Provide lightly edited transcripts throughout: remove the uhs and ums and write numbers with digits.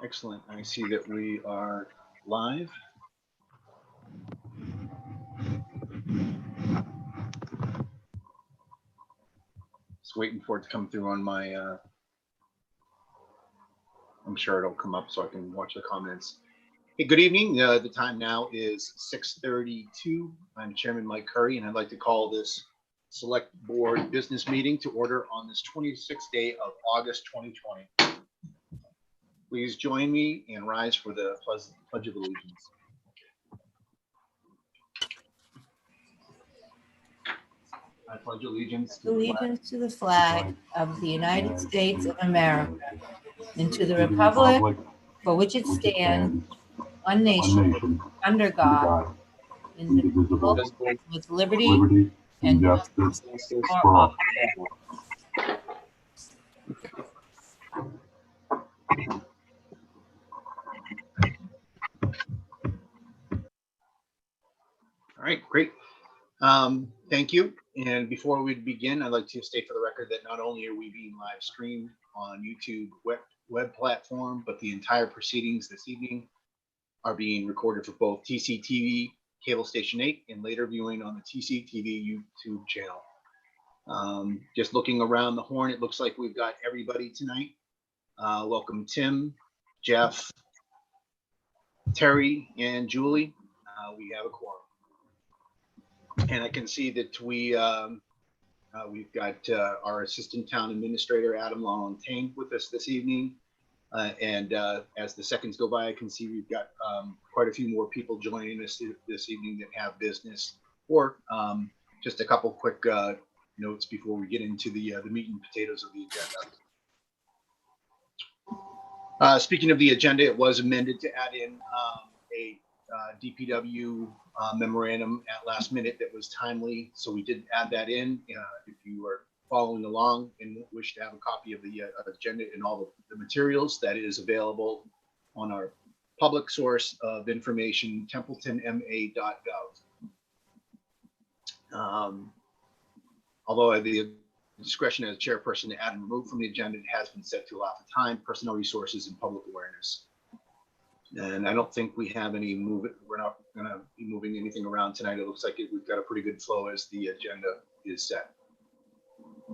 Excellent. I see that we are live. Just waiting for it to come through on my, I'm sure it'll come up so I can watch the comments. Hey, good evening. The time now is 6:32. I'm Chairman Mike Curry, and I'd like to call this Select Board Business Meeting to order on this 26th day of August 2020. Please join me and rise for the Pledge of Allegiance. I pledge allegiance to the flag of the United States of America and to the republic for which it stands, one nation, under God, indivisible, with liberty and justice for all. All right, great. Thank you. And before we begin, I'd like to state for the record that not only are we being live streamed on YouTube web platform, but the entire proceedings this evening are being recorded for both TCTV Cable Station 8 and later viewing on the TCTV YouTube channel. Just looking around the horn, it looks like we've got everybody tonight. Welcome Tim, Jeff, Terry, and Julie. We have a quorum. And I can see that we've got our Assistant Town Administrator, Adam LaLontagne, with us this evening. And as the seconds go by, I can see we've got quite a few more people joining us this evening that have business. Or just a couple quick notes before we get into the meat and potatoes of the agenda. Speaking of the agenda, it was amended to add in a DPW memorandum at last minute that was timely, so we did add that in. If you are following along and wish to have a copy of the agenda and all the materials, that is available on our public source of information, templetonma.gov. Although I have the discretion as chairperson to add and remove from the agenda, it has been set to allow for time, personnel resources, and public awareness. And I don't think we have any we're not going to be moving anything around tonight. It looks like we've got a pretty good flow as the agenda is set.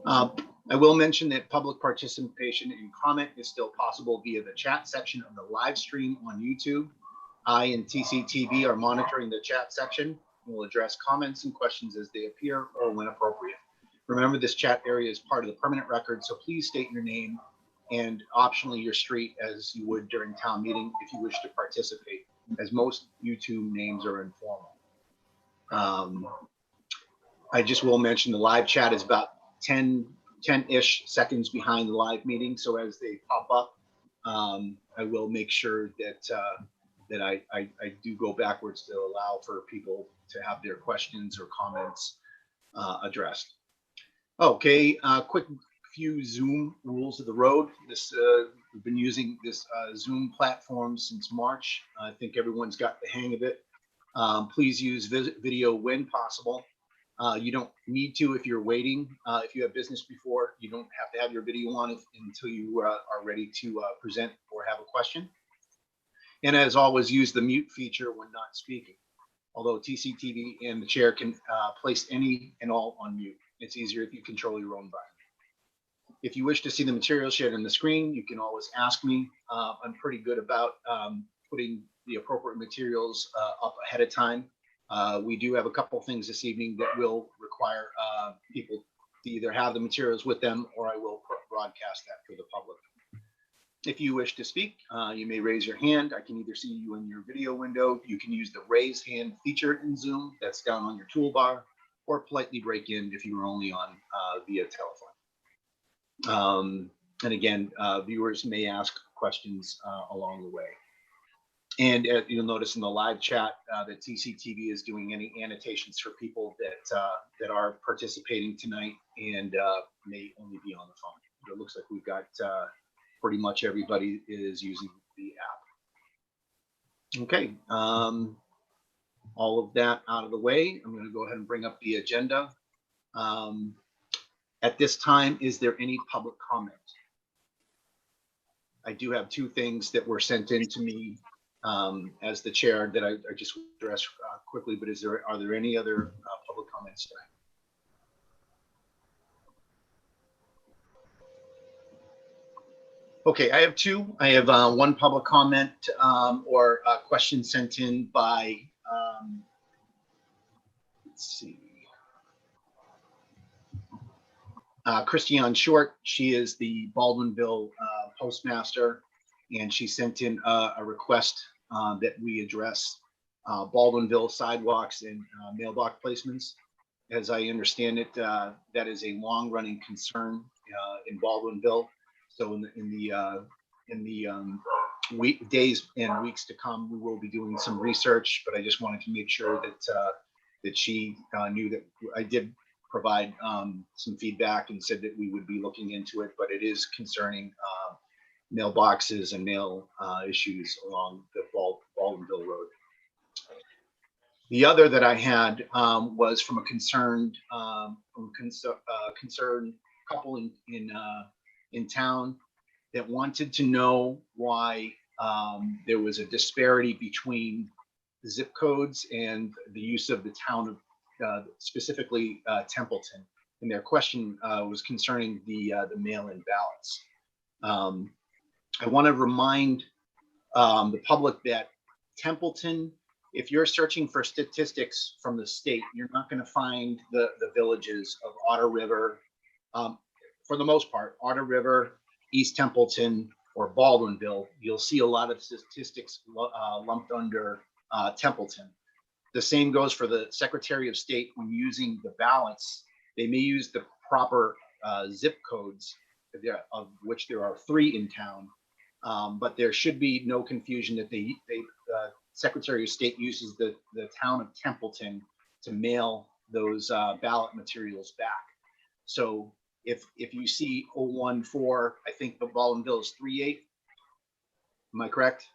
I will mention that public participation and comment is still possible via the chat section of the live stream on YouTube. I and TCTV are monitoring the chat section and will address comments and questions as they appear or when appropriate. Remember, this chat area is part of the permanent record, so please state your name and optionally your street as you would during town meeting if you wish to participate, as most YouTube names are informal. I just will mention the live chat is about 10-ish seconds behind the live meeting, so as they pop up, I will make sure that I do go backwards to allow for people to have their questions or comments addressed. Okay, quick few Zoom rules of the road. We've been using this Zoom platform since March. I think everyone's got the hang of it. Please use video when possible. You don't need to if you're waiting. If you have business before, you don't have to have your video on until you are ready to present or have a question. And as always, use the mute feature when not speaking. Although TCTV and the chair can place any and all on mute. It's easier if you control your own button. If you wish to see the material shared on the screen, you can always ask me. I'm pretty good about putting the appropriate materials up ahead of time. We do have a couple of things this evening that will require people to either have the materials with them or I will broadcast that for the public. If you wish to speak, you may raise your hand. I can either see you in your video window. You can use the raise hand feature in Zoom that's down on your toolbar, or politely break in if you were only on via telephone. And again, viewers may ask questions along the way. And you'll notice in the live chat that TCTV is doing any annotations for people that are participating tonight and may only be on the phone. It looks like we've got pretty much everybody is using the app. Okay, all of that out of the way, I'm going to go ahead and bring up the agenda. At this time, is there any public comment? I do have two things that were sent in to me as the chair that I just address quickly, but are there any other public comments tonight? Okay, I have two. I have one public comment or a question sent in by, let's see, Christiane Short. She is the Baldwinville postmaster, and she sent in a request that we address Baldwinville sidewalks and mailbox placements. As I understand it, that is a long-running concern in Baldwinville. So in the days and weeks to come, we will be doing some research. But I just wanted to make sure that that she knew that I did provide some feedback and said that we would be looking into it. But it is concerning mailboxes and mail issues along the Baldwinville Road. The other that I had was from a concerned couple in town that wanted to know why there was a disparity between zip codes and the use of the town of specifically Templeton. And their question was concerning the mail-in ballots. I want to remind the public that Templeton, if you're searching for statistics from the state, you're not going to find the villages of Otter River, for the most part, Otter River, East Templeton, or Baldwinville. You'll see a lot of statistics lumped under Templeton. The same goes for the Secretary of State when using the ballots. They may use the proper zip codes, of which there are 3 in town, but there should be no confusion that the Secretary of State uses the town of Templeton to mail those ballot materials back. So if you see 014, I think the Baldwinville is 38. Am I correct?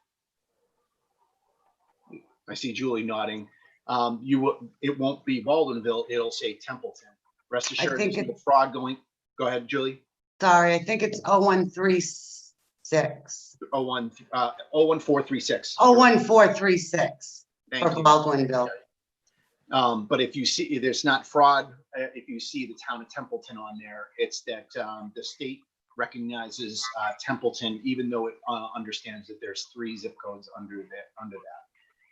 I see Julie nodding. It won't be Baldwinville, it'll say Templeton. Rest assured, there's no fraud going. Go ahead, Julie. Sorry, I think it's 0136. 01436. 01436 Thank for you. Baldwinville. But if you see, there's not fraud. If you see the town of Templeton on there, it's that the state recognizes Templeton, even though it understands that there's 3 zip codes under that.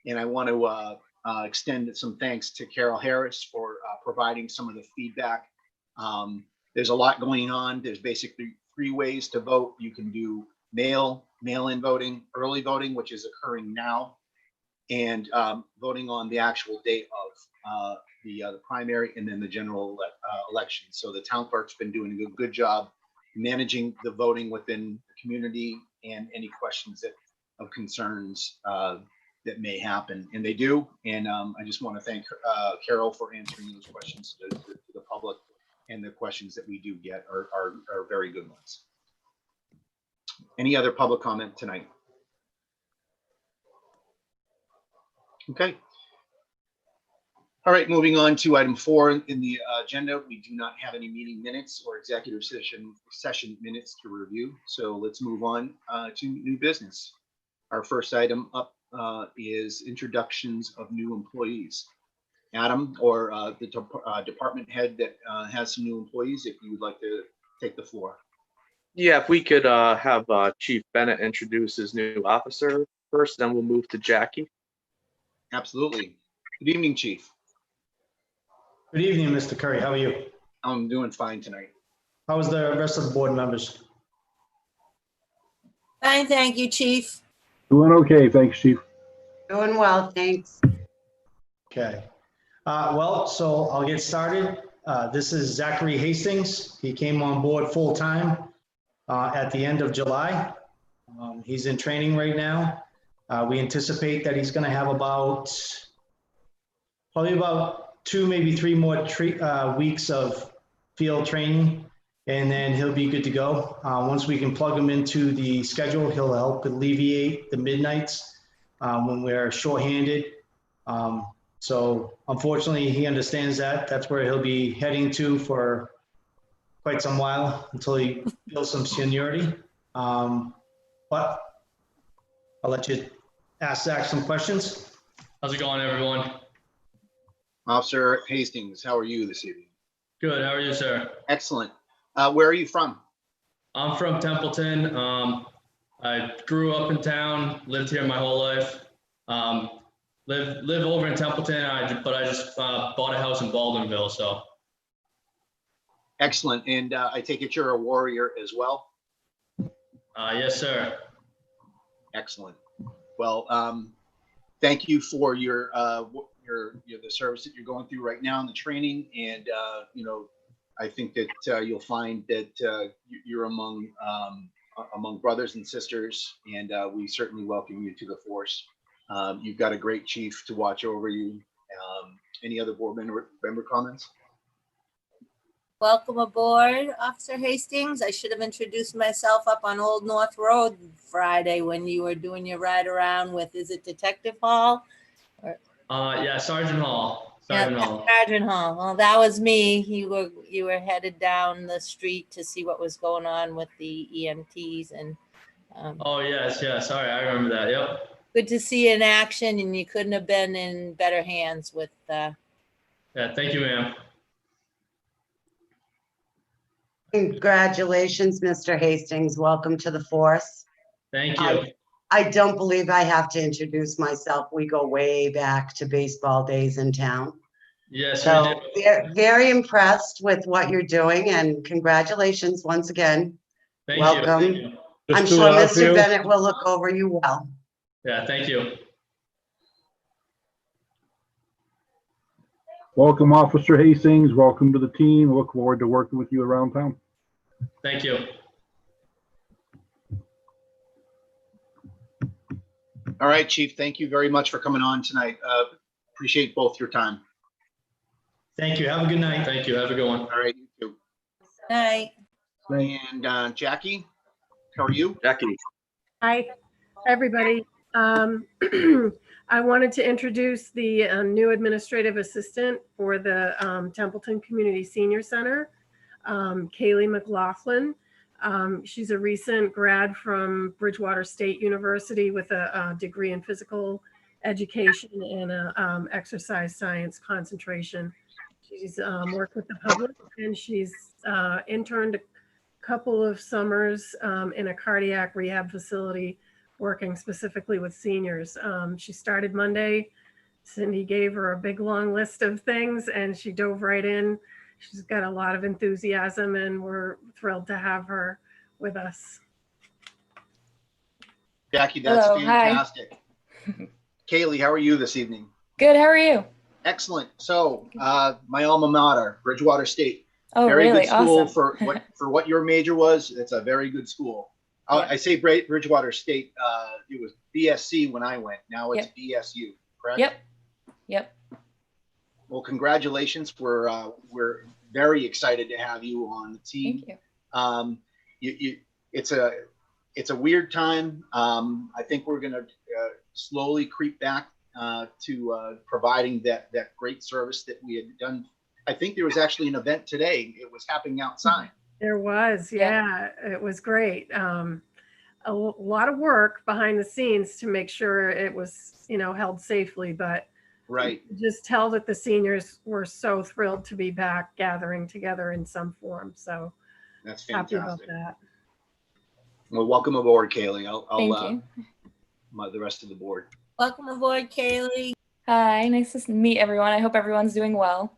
And I want to extend some thanks to Carol Harris for providing some of the feedback. There's a lot going on. There's basically 3 ways to vote. You can do mail-in voting, early voting, which is occurring now, and voting on the actual date of the primary and then the general election. So the town clerk's been doing a good job managing the voting within the community and any questions of concerns that may happen, and they do. And I just want to thank Carol for answering those questions to the public, and the questions that we do get are very good ones. Any other public comment tonight? Okay. All right, moving on to item 4 in the agenda. We do not have any meeting minutes or executive session minutes to review. So let's move on to new business. Our first item up is introductions of new employees. Adam, or the department head that has some new employees, if you would like to take the floor. Yeah, if we could have Chief Bennett introduce his new officer first, then we'll move to Jackie. Absolutely. Good evening, Chief. Good evening, Mr. Curry. How are you? I'm doing fine tonight. How is the rest of the board members? Fine, thank you, Chief. Doing okay, thanks, Chief. Doing well, thanks. Okay. Well, so I'll get started. This is Zachary Hastings. He came on board full-time at the end of July. He's in training right now. We anticipate that he's going to have probably about 2, maybe 3 more weeks of field training, and then he'll be good to go. Once we can plug him into the schedule, he'll help alleviate the midnights when we're shorthanded. So unfortunately, he understands that. That's where he'll be heading to for quite some while until he builds some seniority. But but I'll let you ask Zach some questions. How's it going, everyone? Officer Hastings, how are you this evening? Good. How are you, sir? Excellent. Where are you from? I'm from Templeton. I grew up in town, lived here my whole life. Live over in Templeton, but I just bought a house in Baldwinville. So. Excellent. And I take it you're a warrior as well? Yes, sir. Excellent. Well, thank you for your the service that you're going through right now and the training. And I think that you'll find that you're among brothers and sisters, and we certainly welcome you to the force. You've got a great chief to watch over you. Any other board member comments? Welcome aboard, Officer Hastings. I should have introduced myself up on Old North Road Friday when you were doing your ride around with, is it Detective Hall? Yeah, Sergeant Hall. Yeah, Sergeant Hall. Well, that was me. You were headed down the street to see what was going on with the EMTs and. Oh yes. Sorry, I remember that. Yep. Good to see you in action, and you couldn't have been in better hands with. Yeah. Thank you, ma'am. Congratulations, Mr. Hastings. Welcome to the force. Thank you. I don't believe I have to introduce myself. We go way back to baseball days in town. Yes, So we do. very impressed with what you're doing, and congratulations once again. Thank Welcome. you. Thank you. I'm sure Mr. Bennett will look over you well. Yeah, thank you. Welcome, Officer Hastings. Welcome to the team. Look forward to working with you around town. Thank you. All right, Chief. Thank you very much for coming on tonight. Appreciate both your time. Thank you. Have a good night. Thank you. Have a good one. All right, you too. Night. And Jackie, how are you? Jackie. Hi, everybody. I wanted to introduce the new administrative assistant for the Templeton Community Senior Center, Kaley McLaughlin. She's a recent grad from Bridgewater State University with a degree in physical education and a exercise science concentration. She's worked with the public, and she's interned a couple of summers in a cardiac rehab facility working specifically with seniors. She started Monday. Cindy gave her a big long list of things and she dove right in. She's got a lot of enthusiasm and we're thrilled to have her with us. Jackie, that's Hello, fantastic. Kaylee, how are you this evening? Good. How are you? Excellent. So my alma mater, Bridgewater State. Oh, Very really? good school. Awesome. for what your major was. It's a very good school. Yeah. I say Bridgewater State. It was BSC when I went. Now it's BSU, correct? Yep. Well, congratulations. We're very excited to have you on the team. Thank you. It's a weird time. I think we're going to slowly creep back to providing that great service that we had done. I think there was actually an event today. It was happening outside. There was, yeah, it was great. A lot of work behind the scenes to make sure it was, held safely, but Right. just tell that the seniors were so thrilled to be back gathering together in some form. So That's happy fantastic. about that. Well, welcome aboard, Kaylee. Thank you. The rest of the board. Welcome aboard, Kaylee. Hi. Nice to meet everyone. I hope everyone's doing well.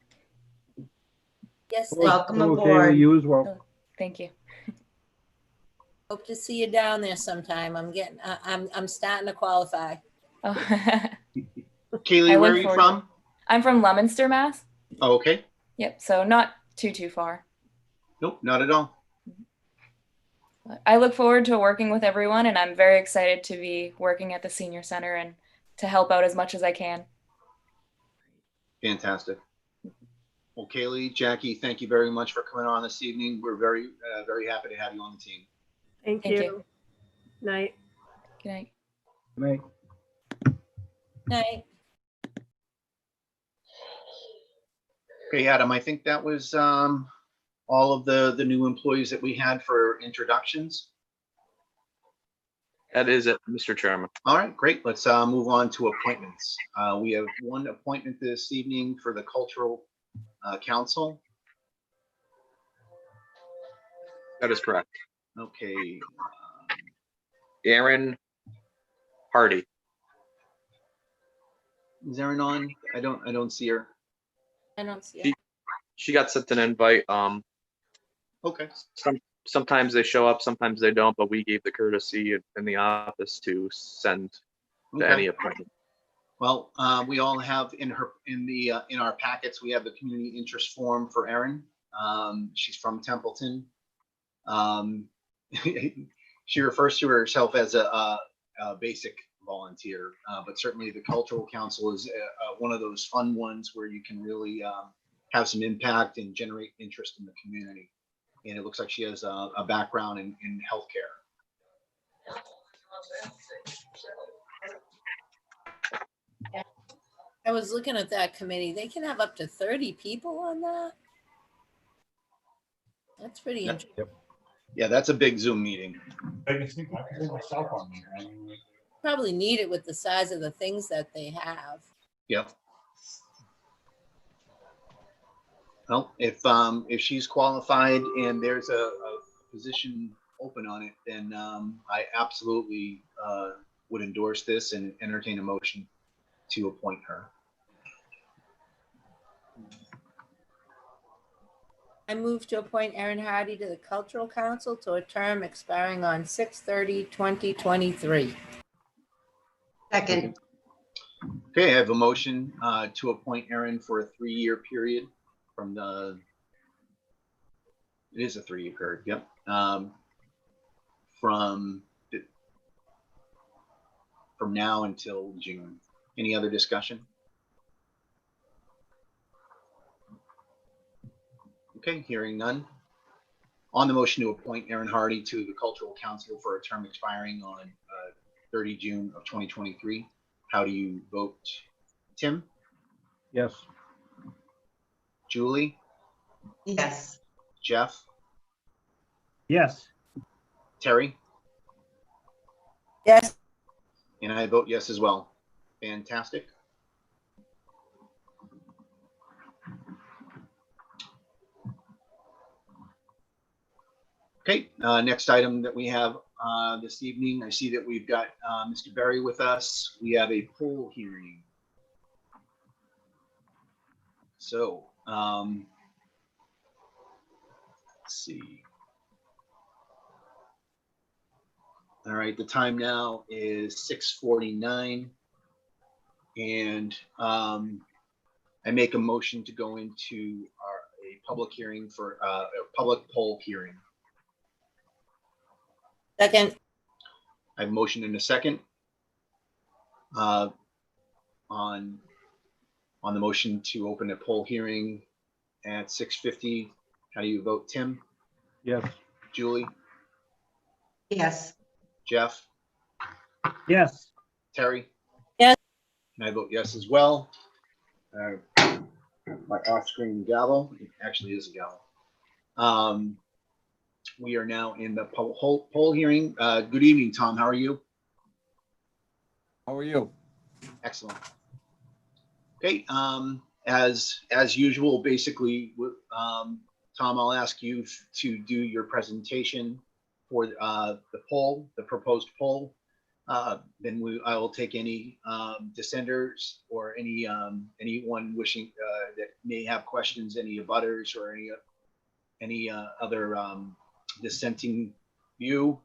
Yes, Welcome Hello, aboard. Kaylee, you as well. Thank you. hope to see you down there sometime. I'm starting to qualify. Oh. Kaylee, I where look are you forward from? I'm from Leominster, Mass. Oh, okay. Yep. So not too far. Nope, not at all. I look forward to working with everyone, and I'm very excited to be working at the senior center and to help out as much as I can. Fantastic. Well, Kaylee, Jackie, thank you very much for coming on this evening. We're very, very happy to have you on the team. Thank Thank you. you. Night. Good night. Good night. Night. Okay, Adam, I think that was all of the new employees that we had for introductions. That is it, Mr. Chairman. All right, great. Let's move on to appointments. We have one appointment this evening for the Cultural Council. That is correct. Okay. Aaron Hardy. Is Erin on? I don't see her. I don't see it. She got sent an invite. Okay. Sometimes they show up, sometimes they don't, but we gave the courtesy in the office to send to Okay. any appointment. Well, we all have in our packets, we have the community interest form for Erin. She's from Templeton. She refers to herself as a basic volunteer, but certainly the Cultural Council is one of those fun ones where you can really have some impact and generate interest in the community. And it looks like she has a background in healthcare. I was looking at that committee. They can have up to 30 people on that. That's pretty interesting. Yeah, that's a big Zoom meeting. Probably need it with the size of the things that they have. Yep. Well, if she's qualified and there's a position open on it, then I absolutely would endorse this and entertain a motion to appoint her. I move to appoint Erin Hardy to the Cultural Council to a term expiring on 6/30/2023. Second, Okay, I have a motion to appoint Erin for a 3-year period from it is a 3-year period, yep. From now until June. Any other discussion? Okay, hearing none. On the motion to appoint Erin Hardy to the Cultural Council for a term expiring on 30 June of 2023, how do you vote? Tim? Yes. Julie? yes. Jeff? Yes. Terry? Yes. And I vote yes as well. Fantastic. Okay, next item that we have this evening, I see that we've got Mr. Barre with us. We have a poll hearing. So, let's see. All right, the time now is 6:49. And I make a motion to go into a public hearing for a public poll hearing. Second. I have a motion in a second on the motion to open a poll hearing at 6:50. How do you vote, Tim? Yes. Julie? Yes. Jeff? Yes. Terry? Yes. And I vote yes as well. My off-screen gavel, it actually is a gavel. We are now in the poll hearing. Good evening, Tom. How are you? How are you? Excellent. Okay, as usual, basically, Tom, I'll ask you to do your presentation for the poll, the proposed poll. Then I will take any dissenters or anyone wishing that may have questions, any abutters or any other dissenting view.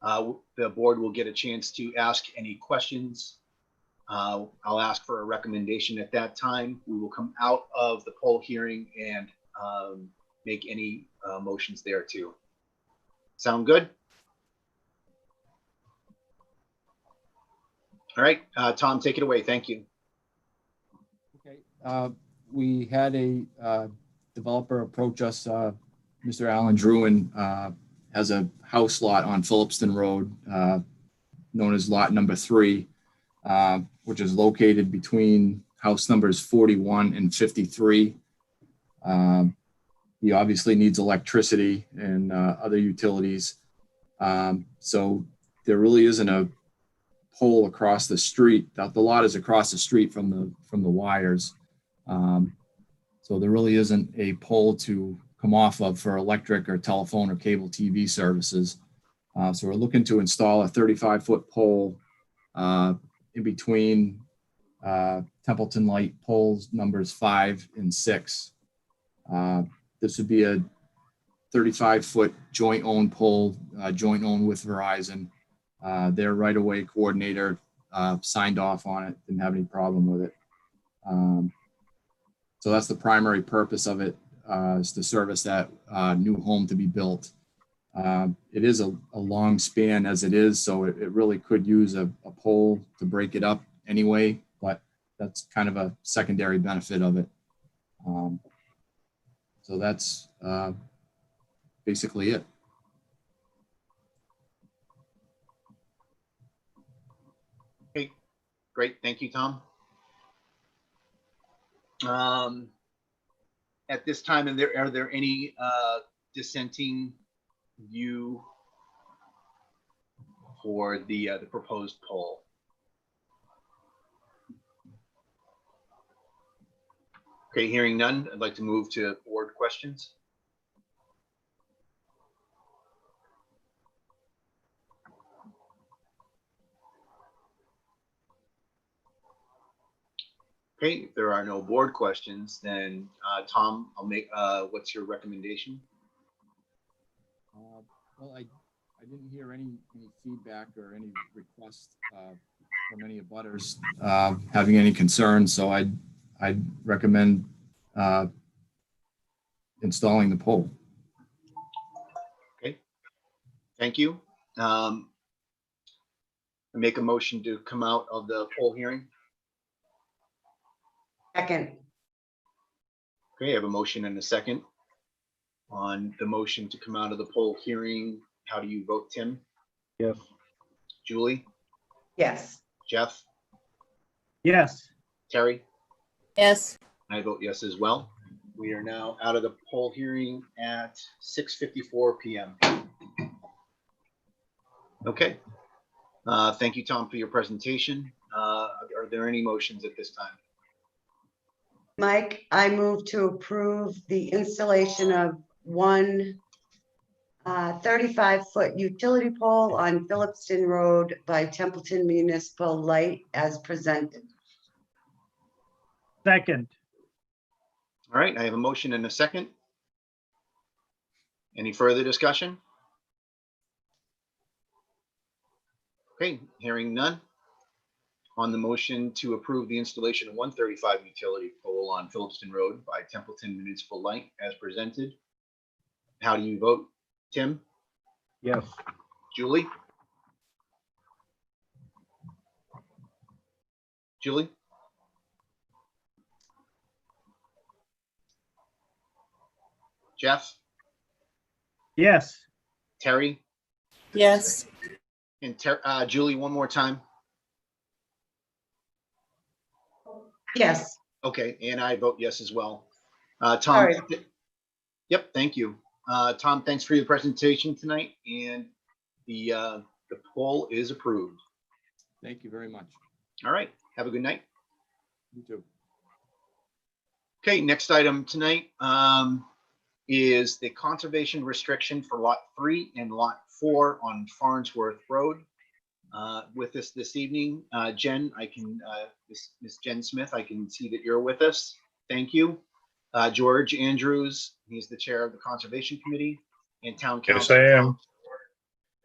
The board will get a chance to ask any questions. I'll ask for a recommendation at that time. We will come out of the poll hearing and make any motions there too. Sound good? All right, Tom, take it away. Thank you. Okay. We had a developer approach us. Mr. Alan Druin has a house lot on Phillipston Road, known as lot number 3, which is located between house numbers 41 and 53. He obviously needs electricity and other utilities. So there really isn't a pole across the street. The lot is across the street from the wires. So there really isn't a pole to come off of for electric or telephone or cable TV services. So we're looking to install a 35-foot pole in between Templeton Light poles numbers 5 and 6. This would be a 35-foot joint owned pole, joint owned with Verizon. Their right-of-way coordinator signed off on it, didn't have any problem with it. So that's the primary purpose of it, is to service that new home to be built. It is a long span as it is, so it really could use a pole to break it up anyway, but that's kind of a secondary benefit of it. So that's basically it. Okay, great. Thank you, Tom. At this time, are there any dissenting view for the proposed poll? Okay, hearing none, I'd like to move to board questions. Okay, if there are no board questions, then Tom, I'll make, what's your recommendation? Well, I didn't hear any feedback or any requests from any abutters having any concerns, so I'd recommend installing the pole. Okay, thank you. I make a motion to come out of the poll hearing. Second. Okay, I have a motion and a second. On the motion to come out of the poll hearing, how do you vote, Tim? Yes. Julie? Yes. Jeff? Yes. Terry? Yes. I vote yes as well. We are now out of the poll hearing at 6:54 p.m. Okay. Thank you, Tom, for your presentation. Are there any motions at this time? Mike, I move to approve the installation of one 35-foot utility pole on Phillipston Road by Templeton Municipal Light as presented. Second. All right, I have a motion and a second. Any further discussion? Okay, hearing none. On the motion to approve the installation of 135 utility pole on Phillipston Road by Templeton Municipal Light as presented, how do you vote, Tim? Yes. Julie? Julie? Jeff? Yes. Terry? Yes. And Julie, one more time. Yes. Okay, and I vote yes as well. Tom. Sorry. Yep, thank you. Tom, thanks for your presentation tonight, and the poll is approved. Thank you very much. All right, have a good night. You too. Okay, next item tonight is the conservation restriction for Lot 3 and Lot 4 on Farnsworth Road. With us this evening, Jen, Miss Jen Smith, I can see that you're with us. Thank you. George Andrews, he's the chair of the Conservation Committee, and Town Council. Yes, I am.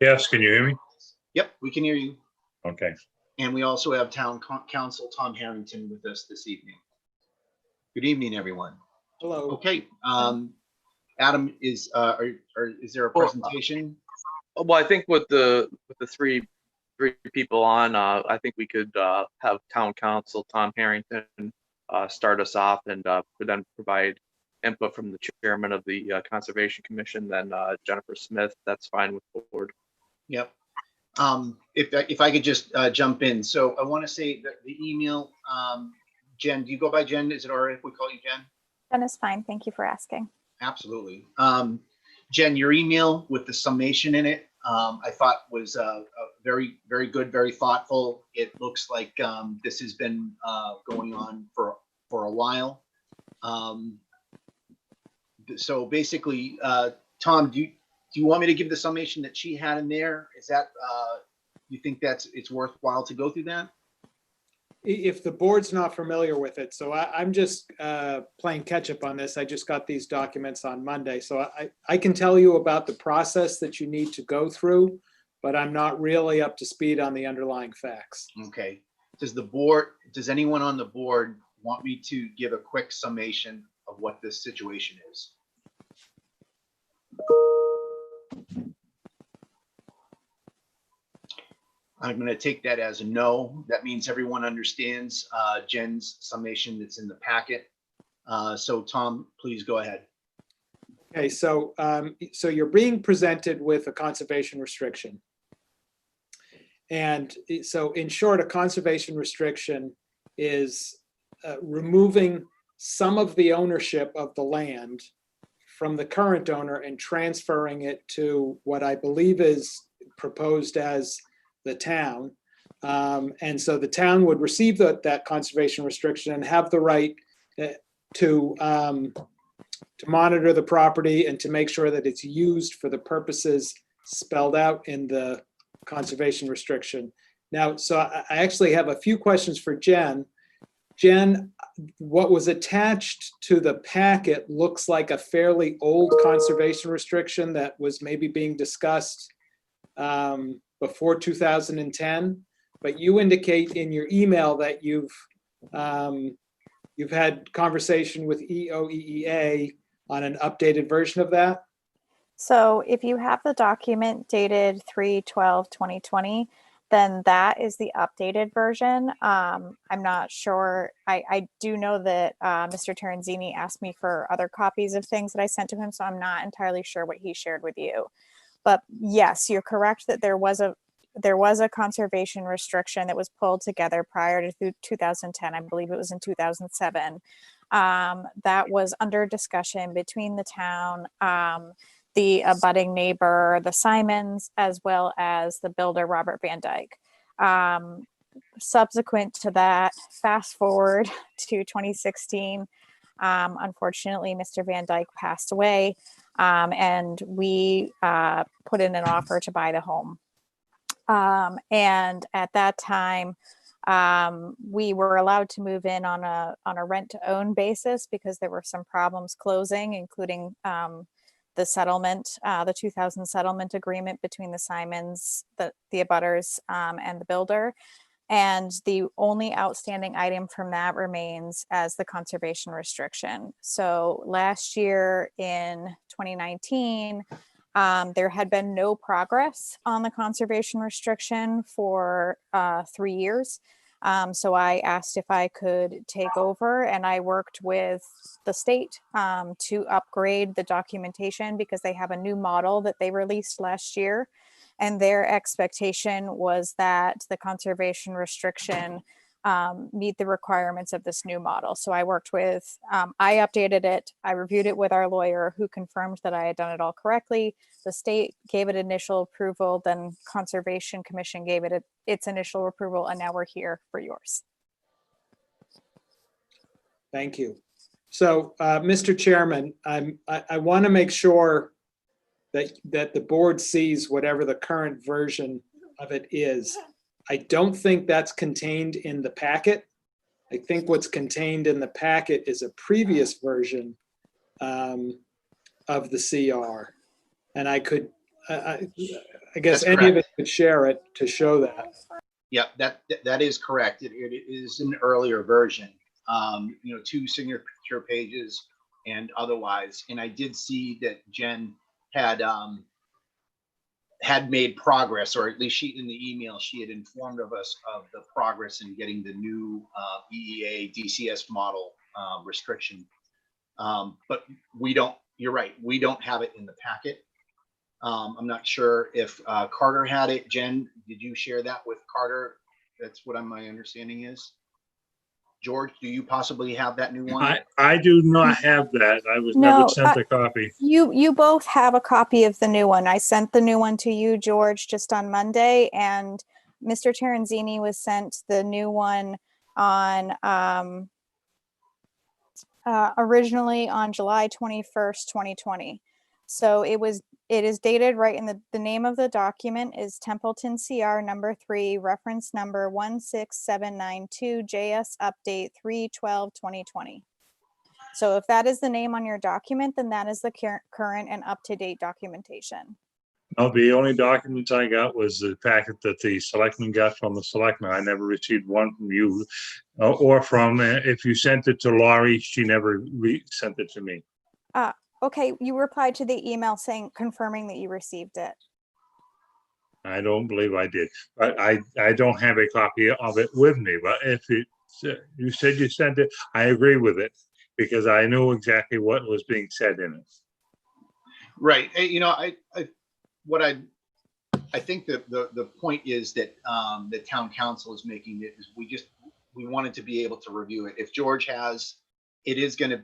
Yes, can you hear me? Yep, we can hear you. Okay. And we also have Town Council Tom Harrington with us this evening. Good evening, everyone. Hello. Okay, Adam, is there a presentation? Well, I think with the three people on, I think we could have Town Council Tom Harrington start us off, and then provide input from the chairman of the Conservation Commission. Then Jennifer Smith, that's fine with the board. Yep. If I could just jump in. So I want to say that the email, Jen, do you go by Jen? Is it all right if we call you Jen? Jen is fine. Thank you for asking. Absolutely. Jen, your email with the summation in it, I thought was very, very good, very thoughtful. It looks like this has been going on for a while. So basically, Tom, do you want me to give the summation that she had in there? Is that you think it's worthwhile to go through that? If the board's not familiar with it, so I'm just playing catch up on this. I just got these documents on Monday, so I can tell you about the process that you need to go through, but I'm not really up to speed on the underlying facts. Okay. Does anyone on the board want me to give a quick summation of what this situation is? I'm going to take that as a no. That means everyone understands Jen's summation that's in the packet. So Tom, please go ahead. Okay, so you're being presented with a conservation restriction. And so in short, a conservation restriction is removing some of the ownership of the land from the current owner and transferring it to what I believe is proposed as the town. And so the town would receive that conservation restriction and have the right to monitor the property and to make sure that it's used for the purposes spelled out in the conservation restriction. Now, so I actually have a few questions for Jen. Jen, what was attached to the packet looks like a fairly old conservation restriction that was maybe being discussed before 2010, but you indicate in your email that you've had conversation with EOEEA on an updated version of that. So if you have the document dated 3/12/2020, then that is the updated version. I'm not sure. I do know that Mr. Terenzini asked me for other copies of things that I sent to him, so I'm not entirely sure what he shared with you. But yes, you're correct that there was a conservation restriction that was pulled together prior to 2010. I believe it was in 2007. That was under discussion between the town, the abutting neighbor, the Simons, as well as the builder, Robert Van Dyke. Subsequent to that, fast forward to 2016, unfortunately, Mr. Van Dyke passed away, and we put in an offer to buy the home. And at that time, we were allowed to move in on a rent to own basis because there were some problems closing, including the settlement, the 2000 settlement agreement between the Simons, the abutters, and the builder. And the only outstanding item from that remains as the conservation restriction. So last year in 2019, there had been no progress on the conservation restriction for 3 years. So I asked if I could take over, and I worked with the state to upgrade the documentation because they have a new model that they released last year. And their expectation was that the conservation restriction meet the requirements of this new model. So I worked with, I updated it, I reviewed it with our lawyer who confirmed that I had done it all correctly. The state gave it initial approval, then Conservation Commission gave it its initial approval, and now we're here for yours. Thank you. So, Mr. Chairman, I want to make sure that the board sees whatever the current version of it is. I don't think that's contained in the packet. I think what's contained in the packet is a previous version of the CR. And I could, I guess That's any correct. of it could share it to show that. Yeah, that is correct. It is an earlier version. 2 signature pages and otherwise. And I did see that Jen had made progress, or at least in the email, she had informed us of the progress in getting the new EEA DCS model restriction. But you're right, we don't have it in the packet. I'm not sure if Carter had it. Jen, did you share that with Carter? That's what my understanding is. George, do you possibly have that new one? I do not have that. I was No, never sent a copy. You both have a copy of the new one. I sent the new one to you, George, just on Monday, and Mr. Terenzini was sent the new one on originally on July 21st, 2020. So it is dated right in the name of the document is Templeton CR number 3, reference number 16792, JS update 3/12/2020. So if that is the name on your document, then that is the current and up-to-date documentation. No, the only documents I got was the packet that the selectmen got from the selectmen. I never received one from you or from, if you sent it to Laurie, she never sent it to me. Okay, you replied to the email saying, confirming that you received it. I don't believe I did. I don't have a copy of it with me, but if you said you sent it, I agree with it because I knew exactly what was being said in it. Right. You know, I think that the point is that the town council is making it is we wanted to be able to review it. If George has, it is going to,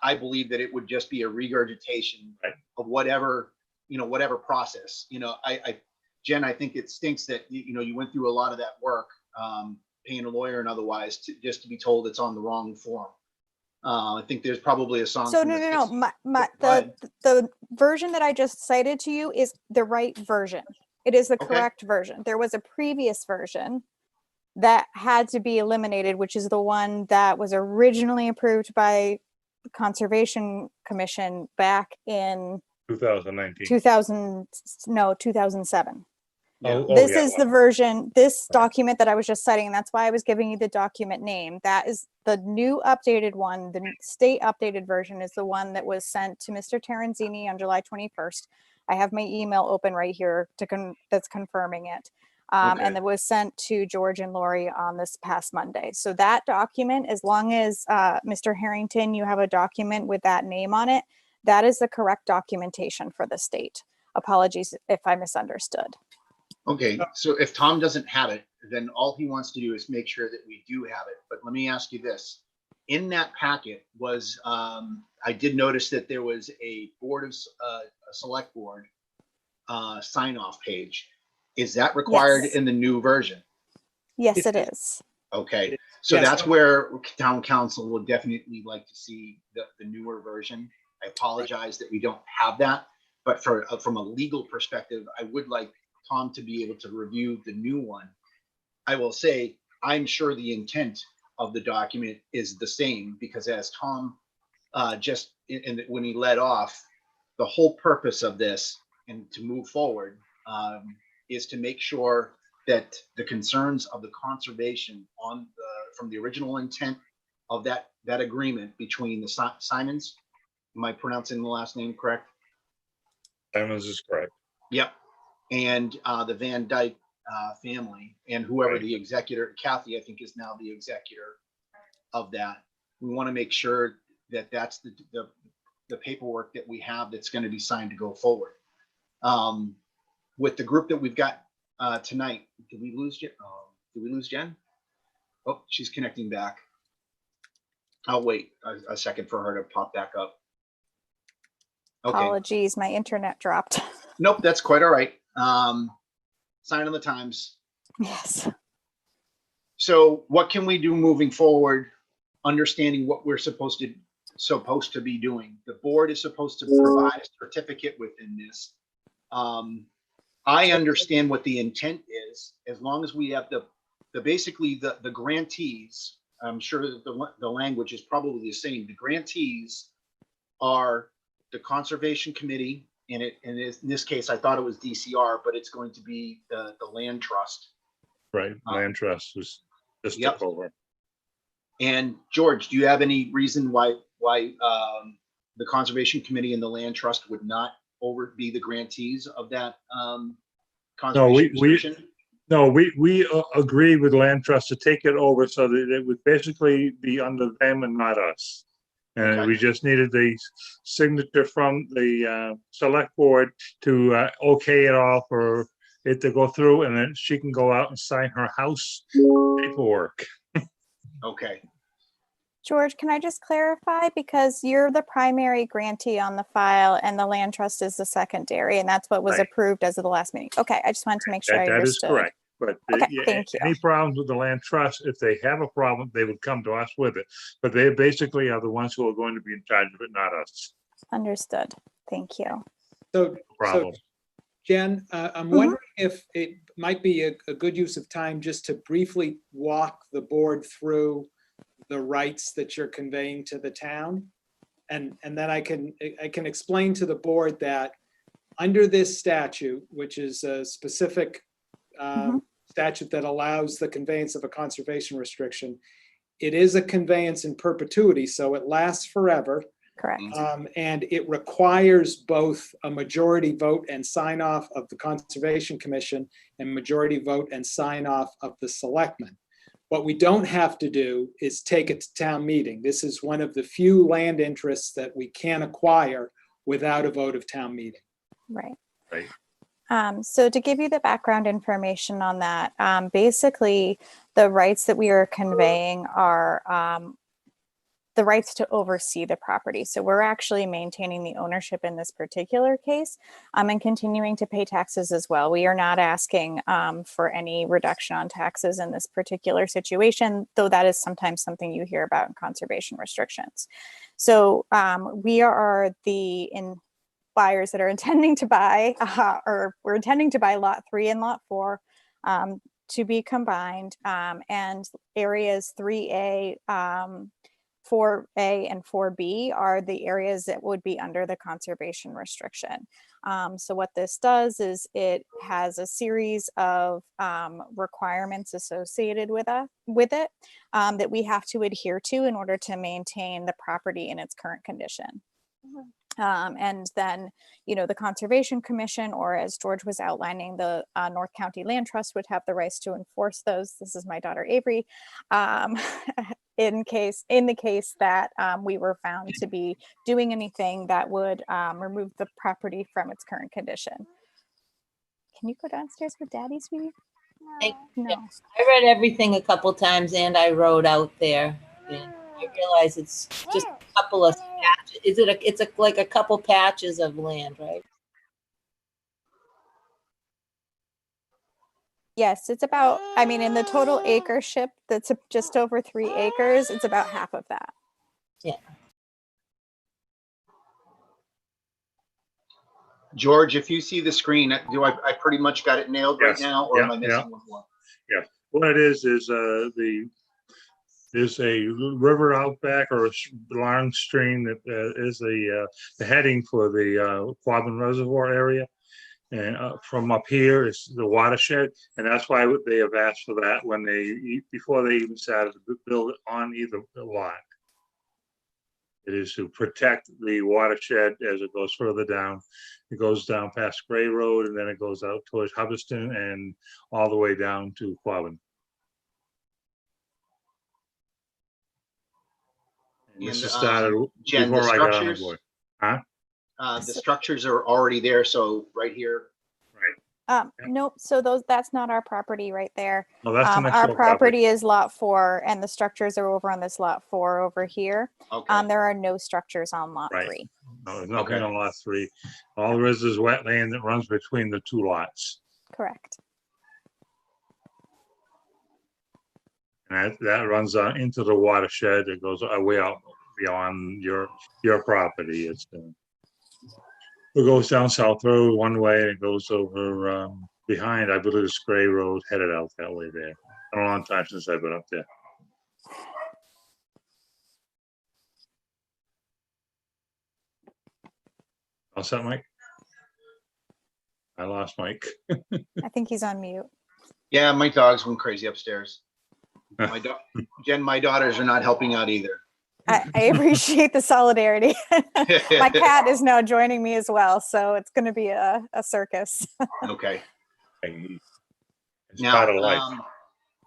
I believe that it would just be a regurgitation of whatever, whatever process, Jen, I think it stinks that, you went through a lot of that work, paying a lawyer and otherwise just to be told it's on the wrong form. I think there's probably a song. So no. The version that I just cited to you is the right version. It is the correct version. There was a previous version that had to be eliminated, which is the one that was originally approved by the Conservation Commission back in 2019. 2007. This is the version, this document that I was just citing, and that's why I was giving you the document name. That is the new updated one. The state updated version is the one that was sent to Mr. Terenzini on July 21st. I have my email open right here that's confirming it. And that was sent to George and Lori on this past Monday. So that document, as long as Mr. Harrington, you have a document with that name on it, that is the correct documentation for the state. Apologies if I misunderstood. Okay, so if Tom doesn't have it, then all he wants to do is make sure that we do have it. But let me ask you this. In that packet was, I did notice that there was a select board sign off page. Is that required in the new version? Yes, it is. Okay, so that's where town council would definitely like to see the newer version. I apologize that we don't have that, but from a legal perspective, I would like Tom to be able to review the new one. I will say, I'm sure the intent of the document is the same because as Tom when he led off, the whole purpose of this and to move forward is to make sure that the concerns of the conservation from the original intent of that agreement between the Simons, am I pronouncing the last name correct? Simons is correct. Yep. And the Van Dyke family and whoever the executor, Kathy, I think is now the executor of that. We want to make sure that that's the paperwork that we have that's going to be signed to go forward. With the group that we've got tonight, did we lose Jen? Did we lose Jen? Oh, she's connecting back. I'll wait a second for her to pop back up. Okay. Apologies, my internet dropped. Nope, that's quite all right. Sign of the times. Yes. So what can we do moving forward, understanding what we're supposed to be doing? The board is supposed to provide a certificate within this. I understand what the intent is, as long as we have basically the grantees. I'm sure that the language is probably the same. The grantees are the Conservation Committee, and in this case, I thought it was DCR, but it's going to be the Land Trust. Right, Land Trust was just took over. And George, do you have any reason why the Conservation Committee and the Land Trust would not be the grantees of that conservation restriction? We agree with Land Trust to take it over so that it would basically be under them and not us. And we just needed the signature from the select board to okay it all for it to go through, and then she can go out and sign her house paperwork. Okay. George, can I just clarify? Because you're the primary grantee on the file and the land trust is the secondary, and that's what was Right. approved as of the last meeting. Okay, I just wanted to make sure I That is understood. correct. But Okay, thank you. any problems with the land trust, if they have a problem, they would come to us with it. But they basically are the ones who are going to be in charge of it, not us. Understood. Thank you. So, Problem. Jen, I'm wondering if it might be a good use of time just to briefly walk the board through the rights that you're conveying to the town. And then I can explain to the board that under this statute, which is a specific statute that allows the conveyance of a conservation restriction, it is a conveyance in perpetuity, so it lasts forever. Correct. And it requires both a majority vote and sign off of the Conservation Commission and majority vote and sign off of the Selectmen. What we don't have to do is take it to town meeting. This is one of the few land interests that we can acquire without a vote of town meeting. Right. Right. So to give you the background information on that, basically the rights that we are conveying are the rights to oversee the property. So we're actually maintaining the ownership in this particular case and continuing to pay taxes as well. We are not asking for any reduction on taxes in this particular situation, though that is sometimes something you hear about in conservation restrictions. So we are the buyers that are intending to buy, or we're intending to buy lot 3 and lot 4 to be combined, and areas 3A, 4A and 4B are the areas that would be under the conservation restriction. So what this does is it has a series of requirements associated with it that we have to adhere to in order to maintain the property in its current condition. And then, the Conservation Commission, or as George was outlining, the North County Land Trust would have the rights to enforce those. This is my daughter Avery. In the case that we were found to be doing anything that would remove the property from its current condition. Can you go downstairs with Daddy, sweetie? No. I read everything a couple times and I wrote out there. And I realize it's just a couple of patches. It's like a couple patches of land, right? Yes, it's about, in the total acreship, that's just over 3 acres. It's about half of that. Yeah. George, if you see the screen, I pretty much got it nailed right now, or am I missing one more? Yeah. What it is there's a river out back, or a long stream that is the heading for the Quabbin Reservoir area. And from up here is the watershed, and that's why they have asked for that before they even started to build it on either lot. It is to protect the watershed as it goes further down. It goes down past Gray Road, and then it goes out towards Hubbardston and all the way down to Quabbin. And this has started Jen, before I got on the board. Huh? The structures are already there, so right here. Right. Nope. So that's not our property right there. No, that's the next our door property is lot 4, and the structures are over on this lot 4 over here. Okay. There are no structures on lot 3. No, there's nothing on lot 3. All there is wetland that runs between the 2 lots. Correct. And that runs into the watershed. It goes way out beyond your property. It goes down South Road one way, and it goes over behind, I believe it's Gray Road, headed out that way there. A long time since I've been up there. What's that, Mike? I lost Mike. I think he's on mute. Yeah, my dogs went crazy upstairs. Jen, my daughters are not helping out either. I appreciate the solidarity. My cat is now joining me as well, so it's going to be a circus. Okay. It's part of life.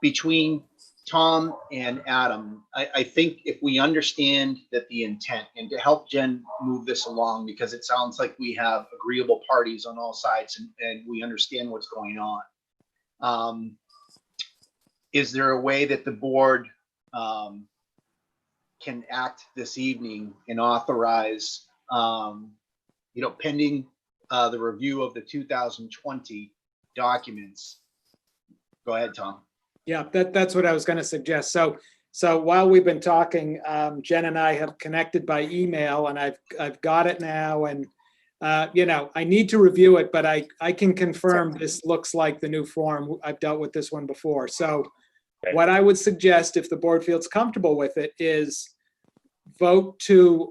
Between Tom and Adam, I think if we understand that the intent, and to help Jen move this along, because it sounds like we have agreeable parties on all sides, and we understand what's going on. Is there a way that the board can act this evening and authorize, pending the review of the 2020 documents. Go ahead, Tom. Yeah, that's what I was going to suggest. So while we've been talking, Jen and I have connected by email, and I've got it now, and I need to review it, but I can confirm this looks like the new form. I've dealt with this one before. So what I would suggest, if the board feels comfortable with it, is vote to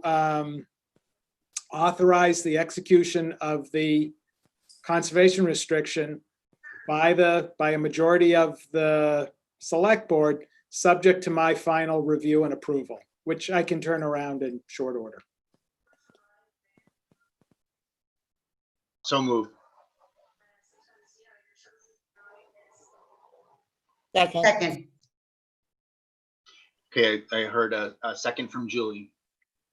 authorize the execution of the conservation restriction by a majority of the select board, subject to my final review and approval, which I can turn around in short order. So moved. Second. Okay, I heard a second from Julie.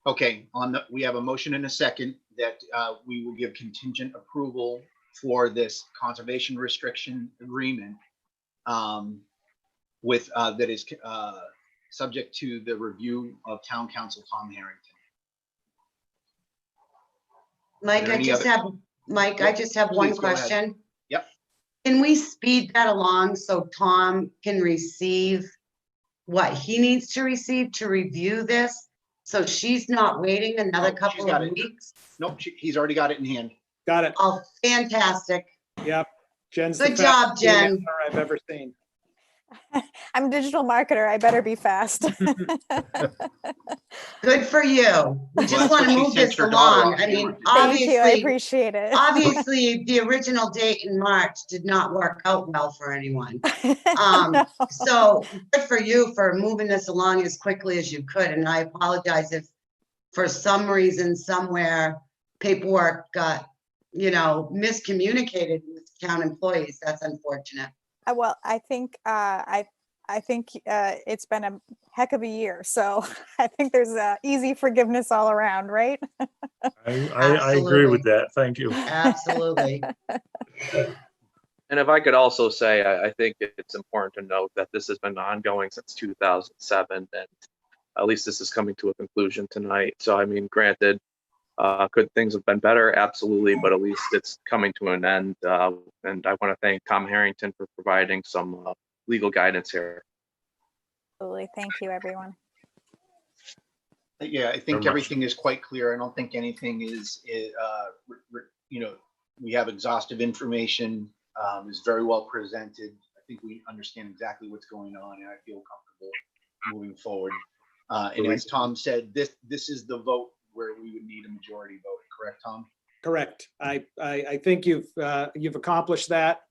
Okay, we have a motion and a second that we will give contingent approval for this conservation restriction agreement that is subject to the review of Town Council Tom Harrington. Mike, I just have one question. Yep. Can we speed that along so Tom can receive what he needs to receive to review this? So she's not waiting another couple of weeks? Nope, he's already got it in hand. Got it. Oh, fantastic. Yep. Jen's Good job, Jen. I've ever seen. I'm a digital marketer. I better be fast. Good for you. We just want to move this along. I mean, Thank you. I appreciate it. Obviously, the original date in March did not work out well for anyone. No. So good for you for moving this along as quickly as you could. And I apologize if for some reason somewhere paperwork got, miscommunicated with town employees. That's unfortunate. Well, I think it's been a heck of a year, so I think there's easy forgiveness all around, right? I agree with that. Thank you. Absolutely. And if I could also say, I think it's important to note that this has been ongoing since 2007, and at least this is coming to a conclusion tonight. So, I mean, granted, could things have been better? Absolutely, but at least it's coming to an end. And I want to thank Tom Harrington for providing some legal guidance here. Absolutely. Thank you, everyone. Yeah, I think everything is quite clear. I don't think anything is, we have exhaustive information, is very well presented. I think we understand exactly what's going on, and I feel comfortable moving forward. And as Tom said, this is the vote where we would need a majority vote, correct, Tom? Correct. I think you've accomplished that.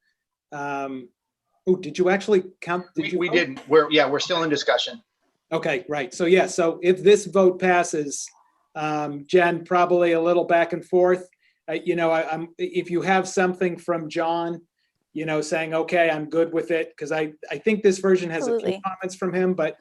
Oh, did you actually count? We didn't. We're still in discussion. Okay, right. So yeah, so if this vote passes, Jen, probably a little back and forth. If you have something from John, saying, okay, I'm good with it, because I think this version has a few comments from him, but.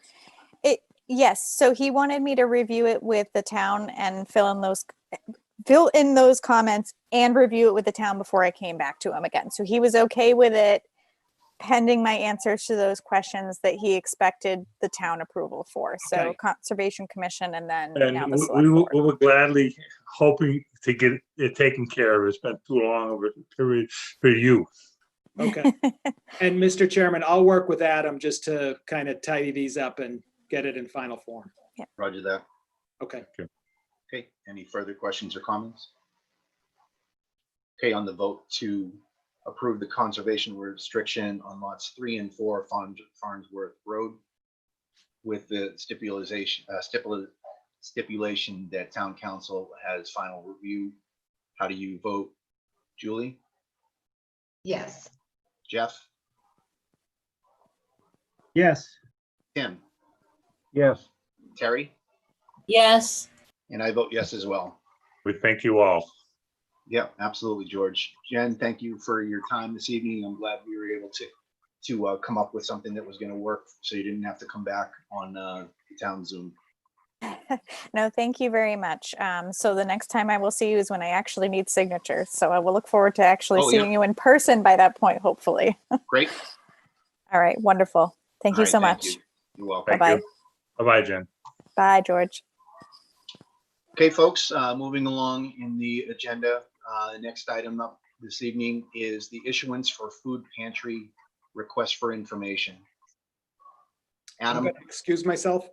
Yes, so he wanted me to review it with the town and fill in those comments and review it with the town before I came back to him again. So he was okay with it pending my answers to those questions that he expected the town approval for. So Okay. Conservation Commission and then And now the select we board. were gladly hoping to get it taken care of. It's been too long of a period for you. Okay. And Mr. Chairman, I'll work with Adam just to kind of tidy these up and get it in final form. Roger that. Okay. Okay, any further questions or comments? Okay, on the vote to approve the conservation restriction on lots 3 and 4 Farnsworth Road with the stipulation that town council has final review. How do you vote? Julie? Yes. Jeff? Yes. Tim? Yes. Terry? Yes. And I vote yes as well. We thank you all. Yeah, absolutely, George. Jen, thank you for your time this evening. I'm glad we were able to come up with something that was going to work, so you didn't have to come back on the town Zoom. No, thank you very much. So the next time I will see you is when I actually need signatures. So I will look forward to actually seeing you in person by that point, hopefully. Great. All right, wonderful. Thank you so much. You. You're welcome. Bye-bye. Bye-bye, Jen. Bye, George. Okay, folks, moving along in the agenda. The next item up this evening is the issuance for food pantry request for information. I'm Adam? gonna excuse myself.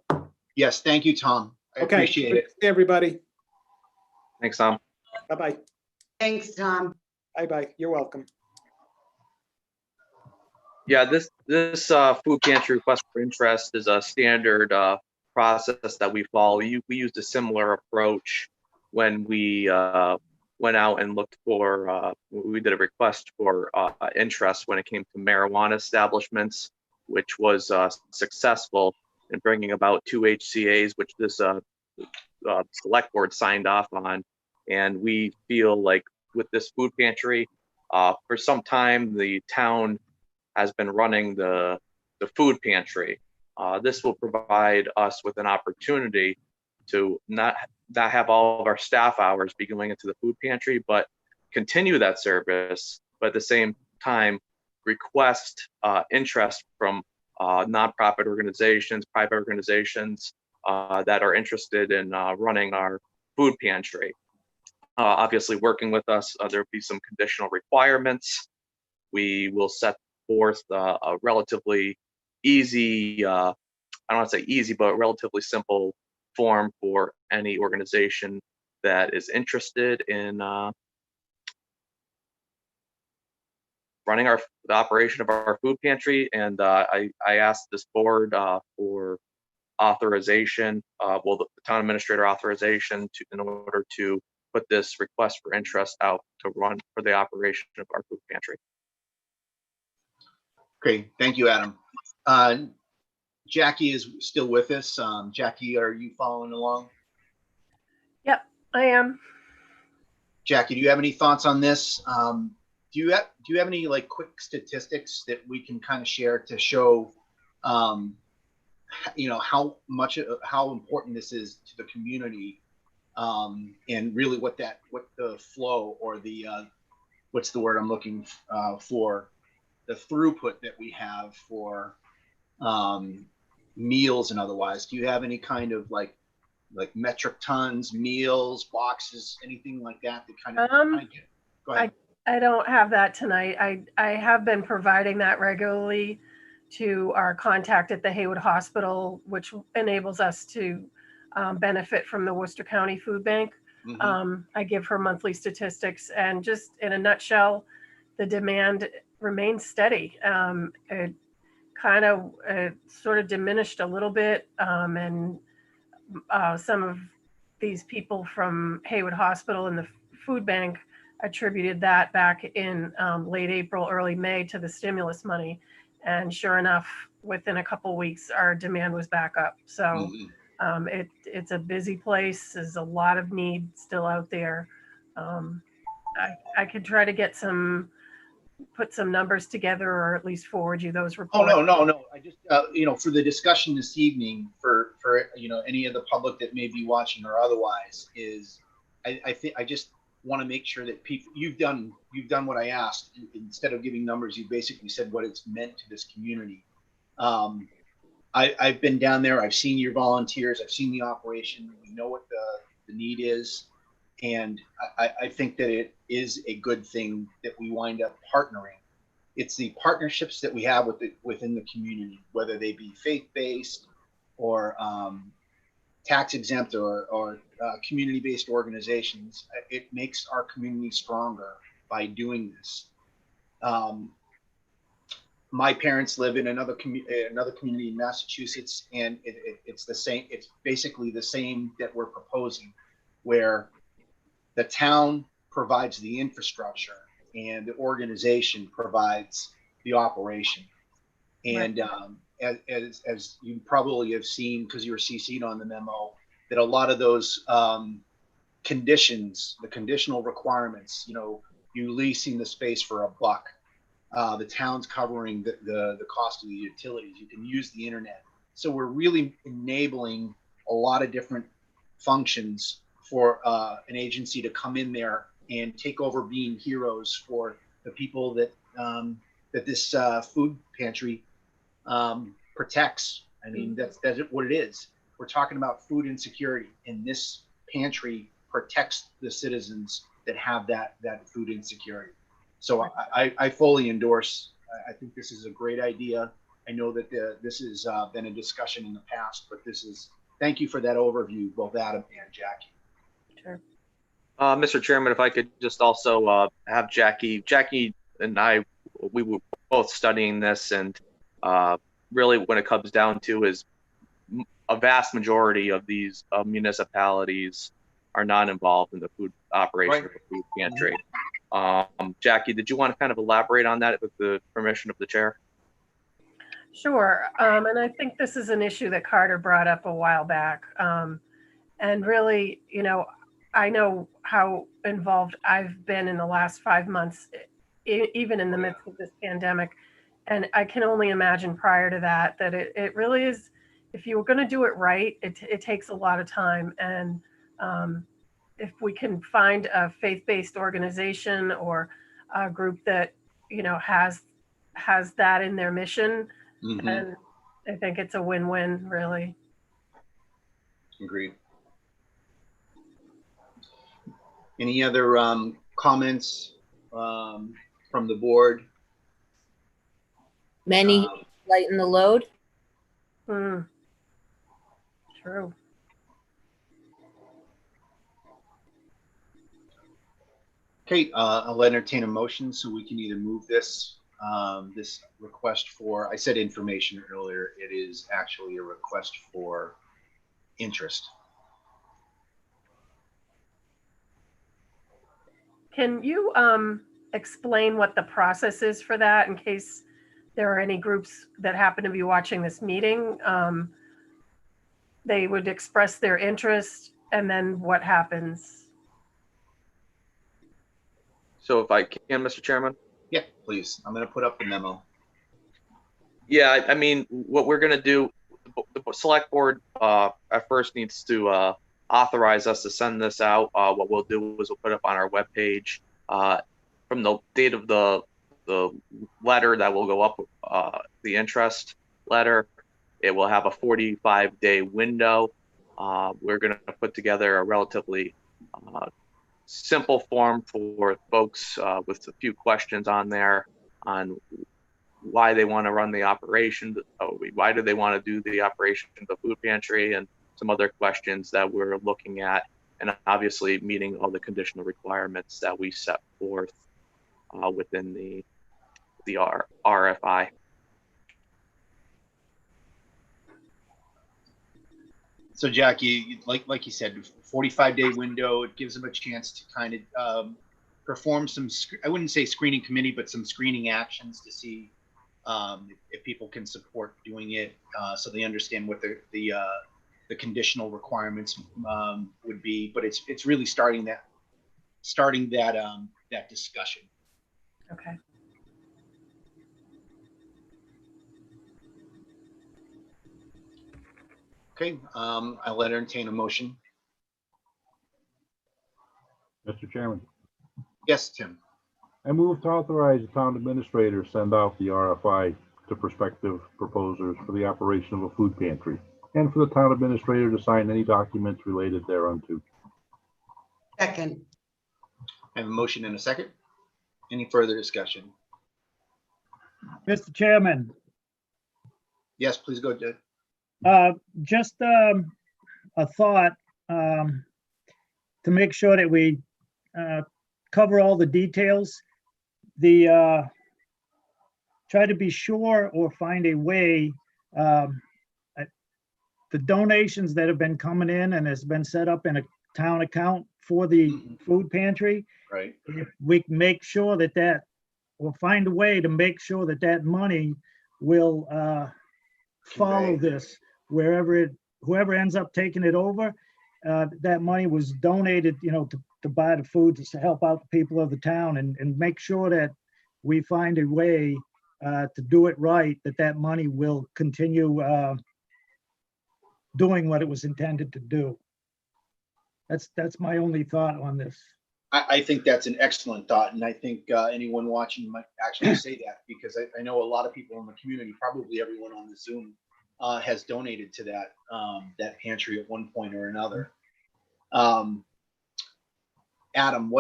Yes, thank you, Tom. I Okay, appreciate good it. to see everybody. Thanks, Tom. Bye-bye. Thanks, Tom. Bye-bye. You're welcome. Yeah, this food pantry request for interest is a standard process that we follow. We used a similar approach when we went out and looked for, we did a request for interest when it came to marijuana establishments, which was successful in bringing about 2 HCAs, which this select board signed off on. And we feel like with this food pantry, for some time, the town has been running the food pantry. This will provide us with an opportunity to not have all of our staff hours be going into the food pantry, but continue that service, but at the same time request interest from nonprofit organizations, private organizations that are interested in running our food pantry. Obviously, working with us, there will be some conditional requirements. We will set forth a relatively easy, I don't want to say easy, but relatively simple form for any organization that is interested in running the operation of our food pantry. And I asked this board for authorization, the town administrator authorization in order to put this request for interest out to run for the operation of our food pantry. Great, thank you, Adam. Jackie is still with us. Jackie, are you following along? Yep, I am. Jackie, do you have any thoughts on this? Do you have any like quick statistics that we can kind of share to show, you know, how important this is to the community, and really what the flow or the what's the word I'm looking for, the throughput that we have for meals and otherwise. Do you have any kind of like metric tons, meals, boxes, anything like that kind of get? Go ahead. I don't have that tonight. I have been providing that regularly to our contact at the Haywood Hospital, which enables us to benefit from the Worcester County Food Bank. Mhm. I give her monthly statistics, and just in a nutshell, the demand remains steady. It kind of sort of diminished a little bit, and some of these people from Haywood Hospital and the food bank attributed that back in late April, early May to the stimulus money. And sure enough, within a couple weeks, our demand was back up. So it's a busy place. There's a lot of need still out there. I could try to get put some numbers together, or at least forward you those reports. Oh, no. I just, you know, for the discussion this evening, for you know, any of the public that may be watching or otherwise, is I think I just want to make sure that people, you've done what I asked. Instead of giving numbers, you basically said what it's meant to this community. I've been down there. I've seen your volunteers. I've seen the operation. We know what the need is. And I think that it is a good thing that we wind up partnering. It's the partnerships that we have within the community, whether they be faith-based or tax exempt or community-based organizations. It makes our community stronger by doing this. My parents live in another community in Massachusetts, and it's the same. It's basically the same that we're proposing, where the town provides the infrastructure and the organization provides the operation. And as you probably have seen, because you were CC'd on the memo, that a lot of those conditions, the conditional requirements, you know, you leasing the space for $1, the town's covering the cost of the utilities, you can use the internet. So we're really enabling a lot of different functions for an agency to come in there and take over being heroes for the people that that this food pantry protects. I mean, that's what it is. we're talking about food insecurity, and this pantry protects the citizens that have that food insecurity. So I fully endorse. I think this is a great idea. I know that this has been a discussion in the past, but thank you for that overview, both Adam and Jackie. Sure. Mr. Chairman, if I could just also have Jackie and I, we were both studying this, and really when it comes down to is a vast majority of these municipalities are not involved in the food operation of a food pantry. Jackie, did you want to kind of elaborate on that with the permission of the chair? Sure. And I think this is an issue that Carter brought up a while back. And really, I know how involved I've been in the last 5 months, even in the midst of this pandemic. And I can only imagine prior to that it really is, if you were going to do it right, it takes a lot of time. And if we can find a faith-based organization or a group that, has that in their mission, and I think it's a win-win, really. Agreed. Any other comments from the board? Many lighten the load. True. Okay, I'll entertain a motion so we can either move this request for, I said information earlier, it is actually a request for interest. Can you explain what the process is for that in case there are any groups that happen to be watching this meeting? They would express their interest, and then what happens? So if I can, Mr. Chairman? Yeah, please. I'm going to put up the memo. Yeah, I mean, what we're going to do, the select board at first needs to authorize us to send this out. What we'll do is we'll put it up on our webpage from the date of the letter that will go up, the interest letter. It will have a 45-day window. We're going to put together a relatively simple form for folks with a few questions on there on why they want to run the operation, why do they want to do the operation of the food pantry, and some other questions that we're looking at, and obviously meeting all the conditional requirements that we set forth within the RFI. So Jackie, like you said, 45-day window, it gives them a chance to kind of perform some, I wouldn't say screening committee, but some screening actions to see if people can support doing it, so they understand what the conditional requirements would be. But it's really starting that discussion. Okay. Okay, I'll entertain a motion. Mr. Chairman, Yes, Tim. I move to authorize the town administrator to send out the RFI to prospective proposers for the operation of a food pantry, and for the town administrator to sign any documents related thereunto. Second. I have a motion and a second. Any further discussion? Mr. Chairman, Yes, please go, Jed. just a thought to make sure that we cover all the details. Try to be sure or find a way, the donations that have been coming in and has been set up in a town account for the food pantry. Right. If we can make sure that we'll find a way to make sure that money will follow this whoever ends up taking it over, that money was donated, to buy the food to help out the people of the town, and make sure that we find a way to do it right, that money will continue doing what it was intended to do. That's my only thought on this. I think that's an excellent thought, and I think anyone watching might actually say that, because I know a lot of people in the community, probably everyone on the Zoom, has donated to that pantry at one point or another. Adam,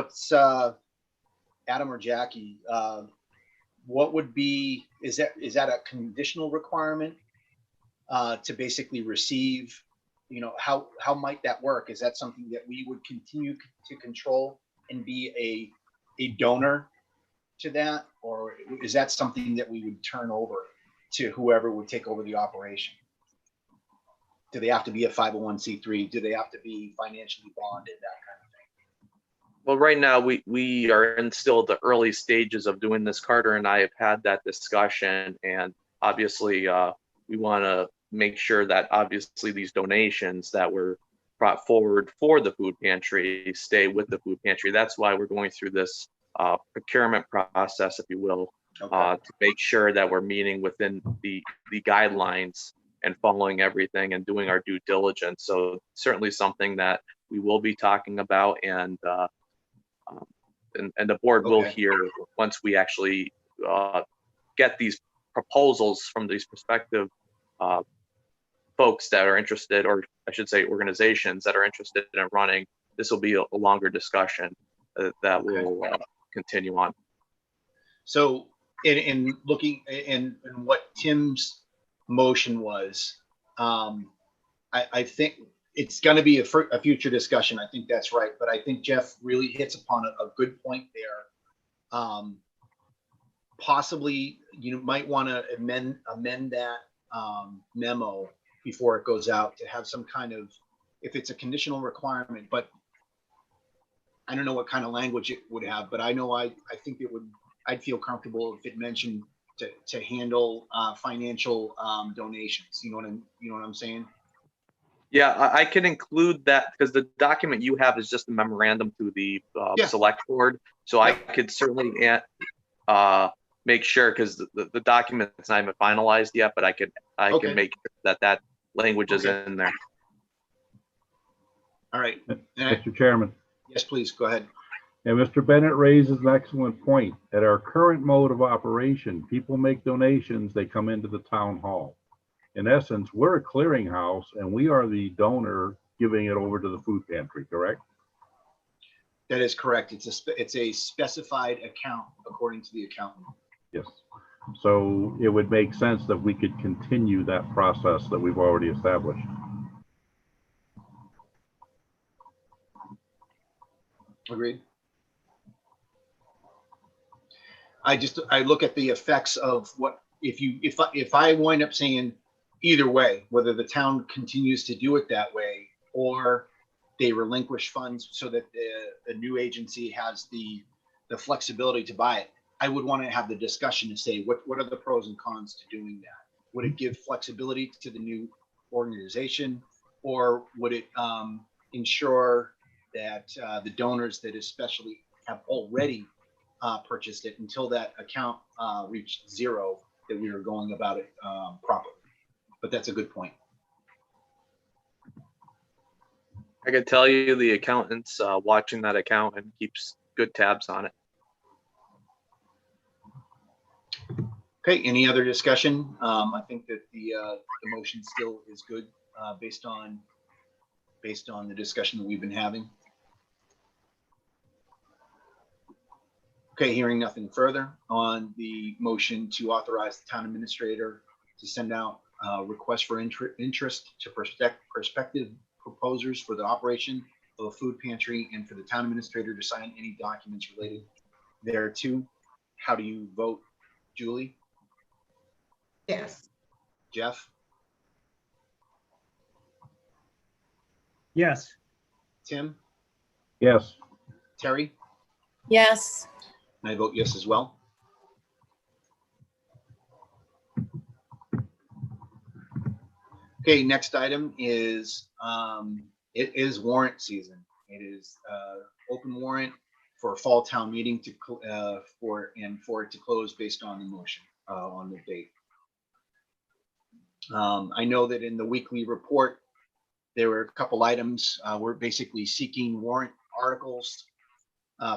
Adam or Jackie, what would be, is that a conditional requirement to basically receive, how might that work? Is that something that we would continue to control and be a donor to that? Or is that something that we would turn over to whoever would take over the operation? Do they have to be a 501c3? Do they have to be financially bonded, that kind of thing? Well, right now we are in still the early stages of doing this. Carter and I have had that discussion, and obviously we want to make sure that obviously these donations that were brought forward for the food pantry stay with the food pantry. That's why we're going through this procurement process, if you will, to make sure that we're meeting within the guidelines and following everything and doing our due diligence. So certainly something that we will be talking about, and the board will hear once we actually get these proposals from these prospective folks that are interested, or I should say organizations that are interested in running. This will be a longer discussion that will continue on. So in looking in what Tim's motion was, I think it's going to be a future discussion. I think that's right. But I think Jeff really hits upon a good point there. Possibly you might want to amend that memo before it goes out to have some kind of, if it's a conditional requirement, but I don't know what kind of language it would have, but I know I think I'd feel comfortable if it mentioned to handle financial donations. You know what I'm saying? Yeah, I can include that because the document you have is just a memorandum to the select board. So I could certainly make sure, because the document is not even finalized yet, but I can make sure that language is in there. All right. Mr. Chairman. Yes, please go ahead. And Mr. Bennett raises an excellent point. At our current mode of operation, people make donations, they come into the town hall. In essence, we're a clearinghouse and we are the donor giving it over to the food pantry, correct? That is correct. It's a specified account according to the accountant. Yes. So it would make sense that we could continue that process that we've already established. Agreed. I look at the effects of what if I wind up saying either way, whether the town continues to do it that way or they relinquish funds so that the new agency has the flexibility to buy it, I would want to have the discussion to say what are the pros and cons to doing that? Would it give flexibility to the new organization, or would it ensure that the donors that especially have already purchased it until that account reached zero, that we were going about it properly? But that's a good point. I can tell you the accountant's watching that account and keeps good tabs on it. Okay, any other discussion? I think that the motion still is good based on the discussion that we've been having. Okay, hearing nothing further on the motion to authorize the town administrator to send out requests for interest to prospective proposers for the operation of a food pantry, and for the town administrator to sign any documents related thereto. How do you vote, Julie? Yes. Jeff? Yes. Tim? Yes. Terry? Yes. And I vote yes as well. Okay, next item is it is warrant season. It is open warrant for a fall town meeting for it to close based on the motion on the date. I know that in the weekly report there were a couple items. We're basically seeking warrant articles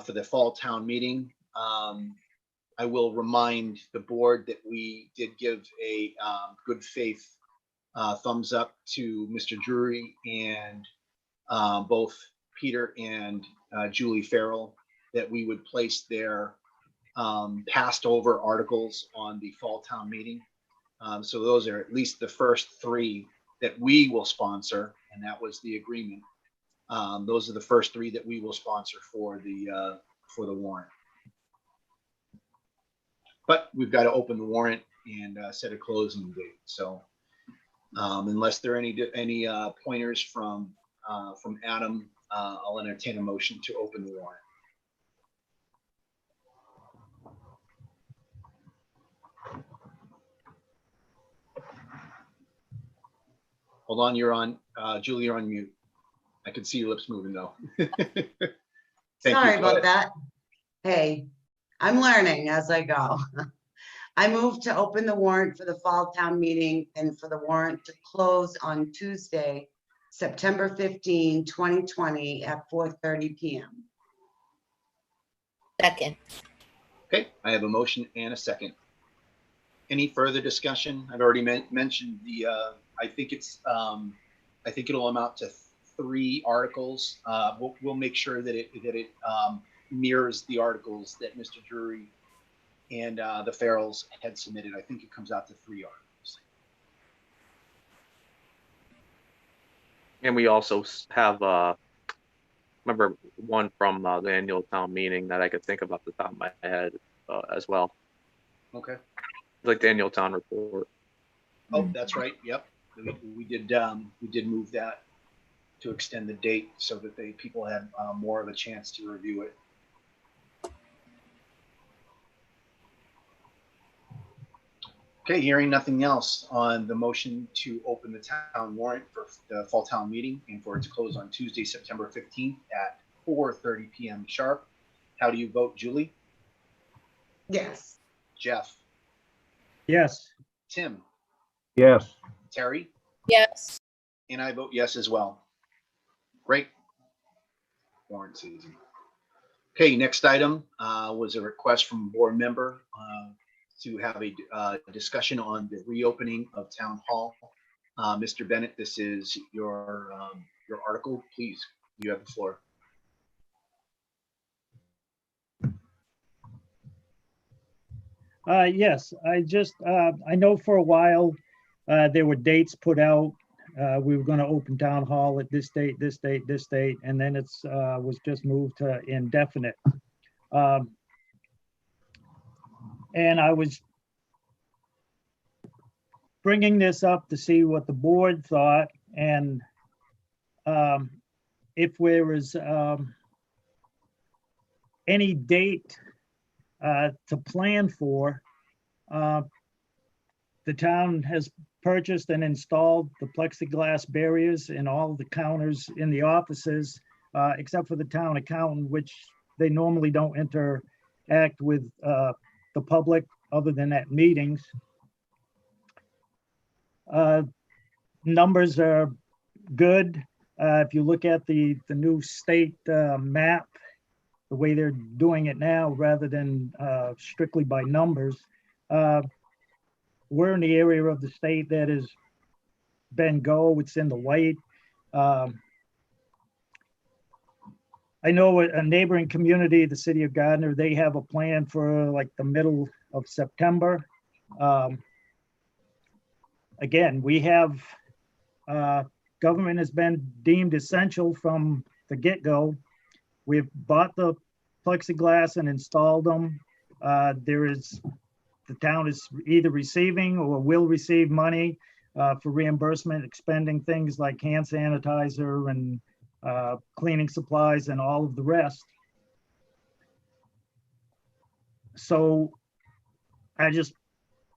for the fall town meeting. I will remind the board that we did give a good faith thumbs up to Mr. Drury and both Peter and Julie Farrell that we would place their passed over articles on the fall town meeting. So those are at least the first three that we will sponsor, and that was the agreement. Those are the first three that we will sponsor for the warrant. But we've got to open the warrant and set a closing date. So unless there are any pointers from Adam, I'll entertain a motion to open the warrant. Hold on, you're on, Julie, you're on mute. I can see your lips moving though. Sorry about that. Hey, I'm learning as I go. I move to open the warrant for the fall town meeting and for the warrant to close on Tuesday, September 15, 2020 at 4:30 p.m. Second. Okay, I have a motion and a second. Any further discussion? I've already mentioned the, I think it'll amount to 3 articles. We'll make sure that it mirrors the articles that Mr. Drury and the Farrells had submitted. I think it comes out to 3 articles. And we also have, remember one from the annual town meeting that I could think of off the top of my head as well. Okay. Like the annual town report. Oh, that's right. Yep. We did move that to extend the date so that people had more of a chance to review it. Okay, hearing nothing else on the motion to open the town warrant for the fall town meeting and for it to close on Tuesday, September 15th at 4:30 p.m. sharp. How do you vote, Julie? Yes. Jeff? Yes. Tim? Yes. Terry? Yes. And I vote yes as well. Great. Warrant season. Okay, next item was a request from a board member to have a discussion on the reopening of Town Hall. Mr. Bennett, this is your article. Please, you have the floor. Yes, I know for a while there were dates put out. We were going to open Town Hall at this date, this date, this date, and then it's was just moved to indefinite. And I was bringing this up to see what the board thought and if there was any date to plan for. The town has purchased and installed the plexiglass barriers in all the counters in the offices, except for the town accountant, which they normally don't interact with the public other than at meetings. Numbers are good. If you look at the new state map, the way they're doing it now, rather than strictly by numbers, we're in the area of the state that has been go. It's in the white. I know a neighboring community, the city of Gardner, they have a plan for like the middle of September. Again, we have, government has been deemed essential from the get-go. We've bought the plexiglass and installed them. The town is either receiving or will receive money for reimbursement, expending things like hand sanitizer and cleaning supplies and all of the rest. So I just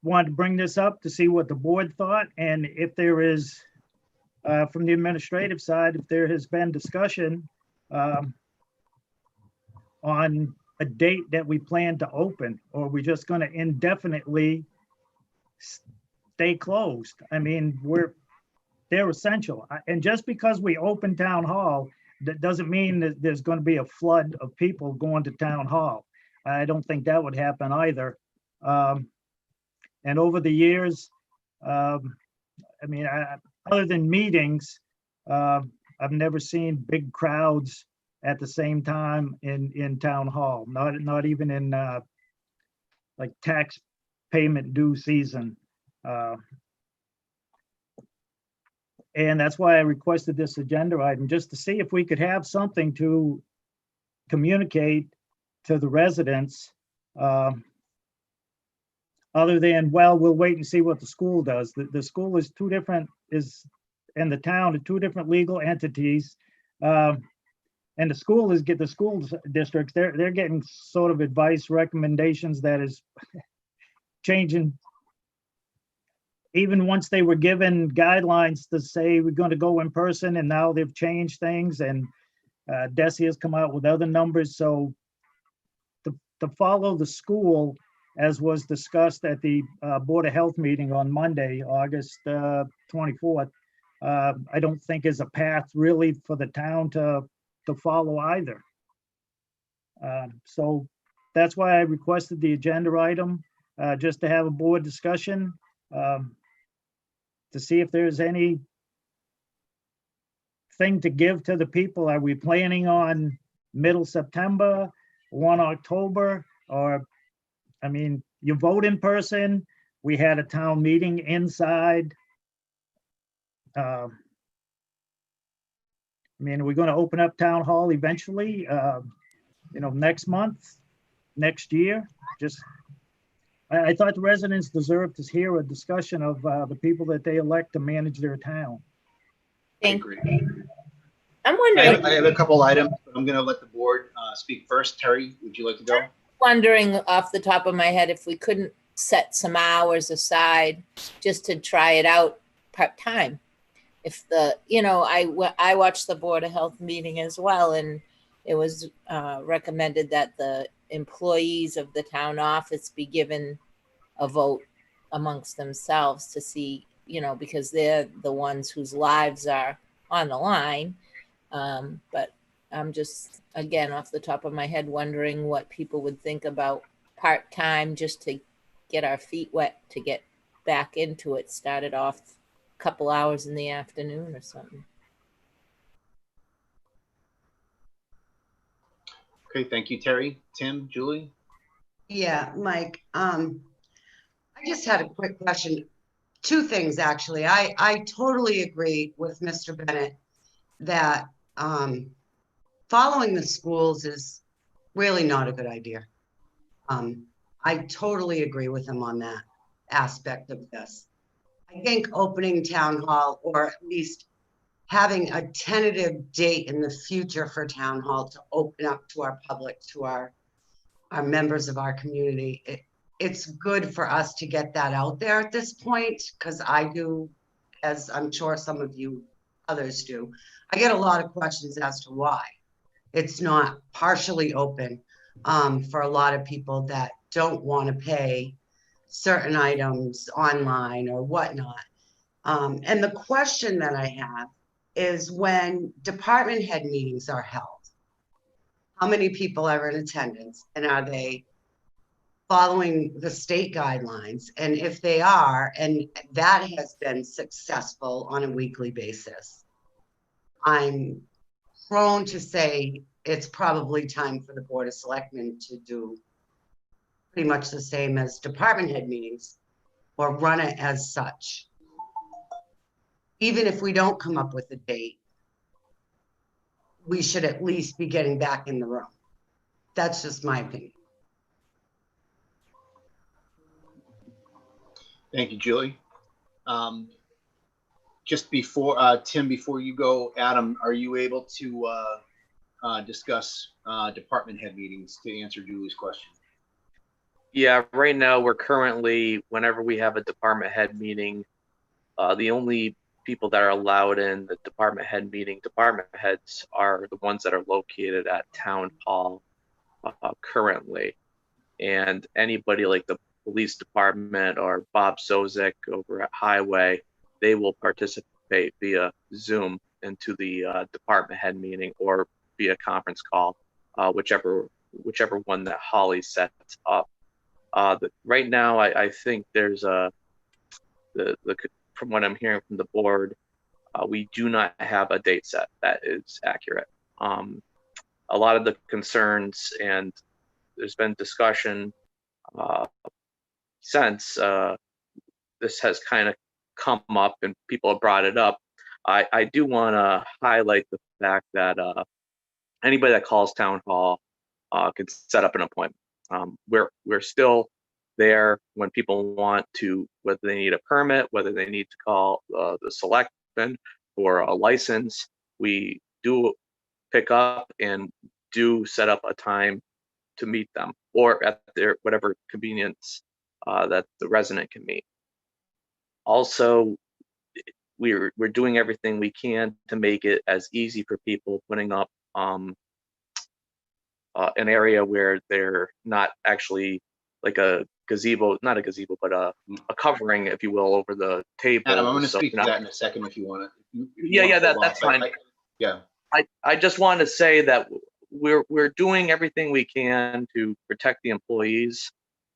wanted to bring this up to see what the board thought, and if there is, from the administrative side, if there has been discussion on a date that we plan to open, or are we just going to indefinitely stay closed? I mean, they're essential. And just because we open Town Hall, that doesn't mean that there's going to be a flood of people going to Town Hall. I don't think that would happen either. And over the years, I mean, other than meetings, I've never seen big crowds at the same time in town hall, not even in like tax payment due season. And that's why I requested this agenda item, just to see if we could have something to communicate to the residents. Other than, well, we'll wait and see what the school does. The school is two different, and the town are two different legal entities. And the school districts, they're getting sort of advice, recommendations that is changing. Even once they were given guidelines to say we're going to go in person, and now they've changed things, and DESI has come out with other numbers. So to follow the school, as was discussed at the Board of Health meeting on Monday, August 24th, I don't think is a path really for the town to follow either. So that's why I requested the agenda item, just to have a board discussion, to see if there's any thing to give to the people. Are we planning on middle September, 1 October, or, I mean, you vote in person. We had a town meeting inside. I mean, we're going to open up town hall eventually, next month, next year. Just, I thought the residents deserved to hear a discussion of the people that they elect to manage their town. Thank agree. I'm wondering. I have a couple items, but I'm going to let the board speak first. Terry, would you like to go? Wondering off the top of my head if we couldn't set some hours aside just to try it out part-time. If I watched the Board of Health meeting as well, and it was recommended that the employees of the town office be given a vote amongst themselves to see, because they're the ones whose lives are on the line. But I'm just, again, off the top of my head, wondering what people would think about part-time, just to get our feet wet, to get back into it. Started off a couple hours in the afternoon or something. Okay, thank you, Terry. Tim, Julie? Yeah, Mike, I just had a quick question. Two things, actually. I totally agree with Mr. Bennett that following the schools is really not a good idea. I totally agree with him on that aspect of this. I think opening town hall, or at least having a tentative date in the future for town hall to open up to our public, to our members of our community, it's good for us to get that out there at this point, because I do, as I'm sure some of you others do, I get a lot of questions as to why it's not partially open for a lot of people that don't want to pay certain items online or whatnot. And the question that I have is, when department head meetings are held, how many people are in attendance, and are they following the state guidelines? And if they are, and that has been successful on a weekly basis, I'm prone to say it's probably time for the Board of Selectmen to do pretty much the same as department head meetings, or run it as such. Even if we don't come up with a date, we should at least be getting back in the room. That's just my opinion. Thank you, Julie. Just before, Tim, before you go, Adam, are you able to discuss department head meetings to answer Julie's question? Yeah, right now we're currently, whenever we have a department head meeting, the only people that are allowed in the department head meeting, department heads, are the ones that are located at town hall currently. And anybody like the police department or Bob Sozik over at Highway, they will participate via Zoom into the department head meeting, or via conference call, whichever one that Holly sets up. Right now, I think there's the from what I'm hearing from the board, we do not have a date set that is accurate. A lot of the concerns, and there's been discussion since this has kind of come up and people have brought it up. I do want to highlight the fact that anybody that calls town hall can set up an appointment. We're still there when people want to, whether they need a permit, whether they need to call the selectmen for a license. We do pick up and do set up a time to meet them, or at their whatever convenience that the resident can meet. Also, we're doing everything we can to make it as easy for people, putting up an area where they're not actually like a gazebo, not a gazebo, but a covering, if you will, over the table. Adam, I'm going to speak to that in a second if you want to. Yeah, that's fine. Yeah. I just want to say that we're doing everything we can to protect the employees,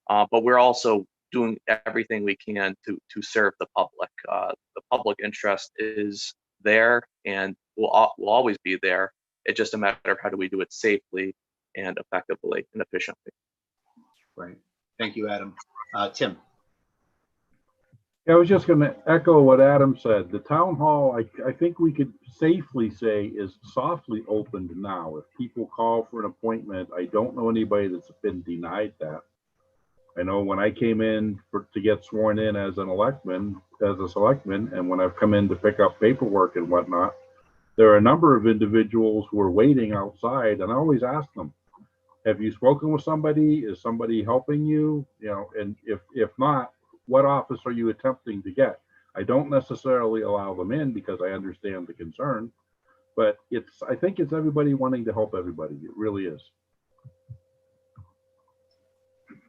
but we're also doing everything we can to serve the public. The public interest is there and will always be there. It's just a matter of how do we do it safely and effectively and efficiently. Right. Thank you, Adam. Tim. I was just going to echo what Adam said. The town hall, I think we could safely say, is softly opened now. If people call for an appointment, I don't know anybody that's been denied that. I know when I came in to get sworn in as a selectman, and when I've come in to pick up paperwork and whatnot, there are a number of individuals who are waiting outside, and I always ask them, have you spoken with somebody? Is somebody helping you? You know, and if not, what office are you attempting to get? I don't necessarily allow them in because I understand the concern, but I think it's everybody wanting to help everybody. It really is.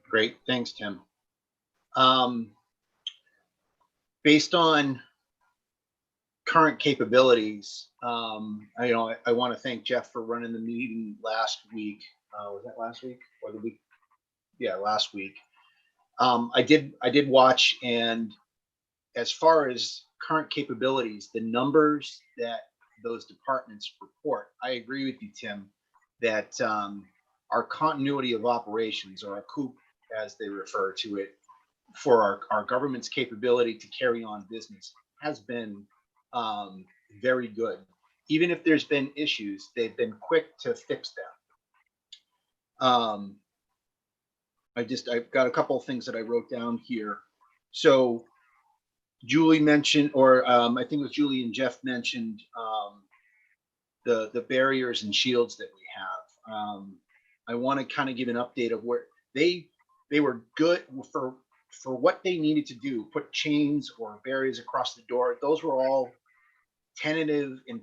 Great, thanks, Tim. Based on current capabilities, I want to thank Jeff for running the meeting last week. Was that last week or the week? Yeah, last week. I did watch, and as far as current capabilities, the numbers that those departments report, I agree with you, Tim, that our continuity of operations, or our COOP as they refer to it, for our government's capability to carry on business has been very good. Even if there's been issues, they've been quick to fix them. I've got a couple of things that I wrote down here. So Julie mentioned, or I think it was Julie and Jeff mentioned the barriers and shields that we have. I want to kind of give an update of where they were good for what they needed to do, put chains or barriers across the door. Those were all tentative and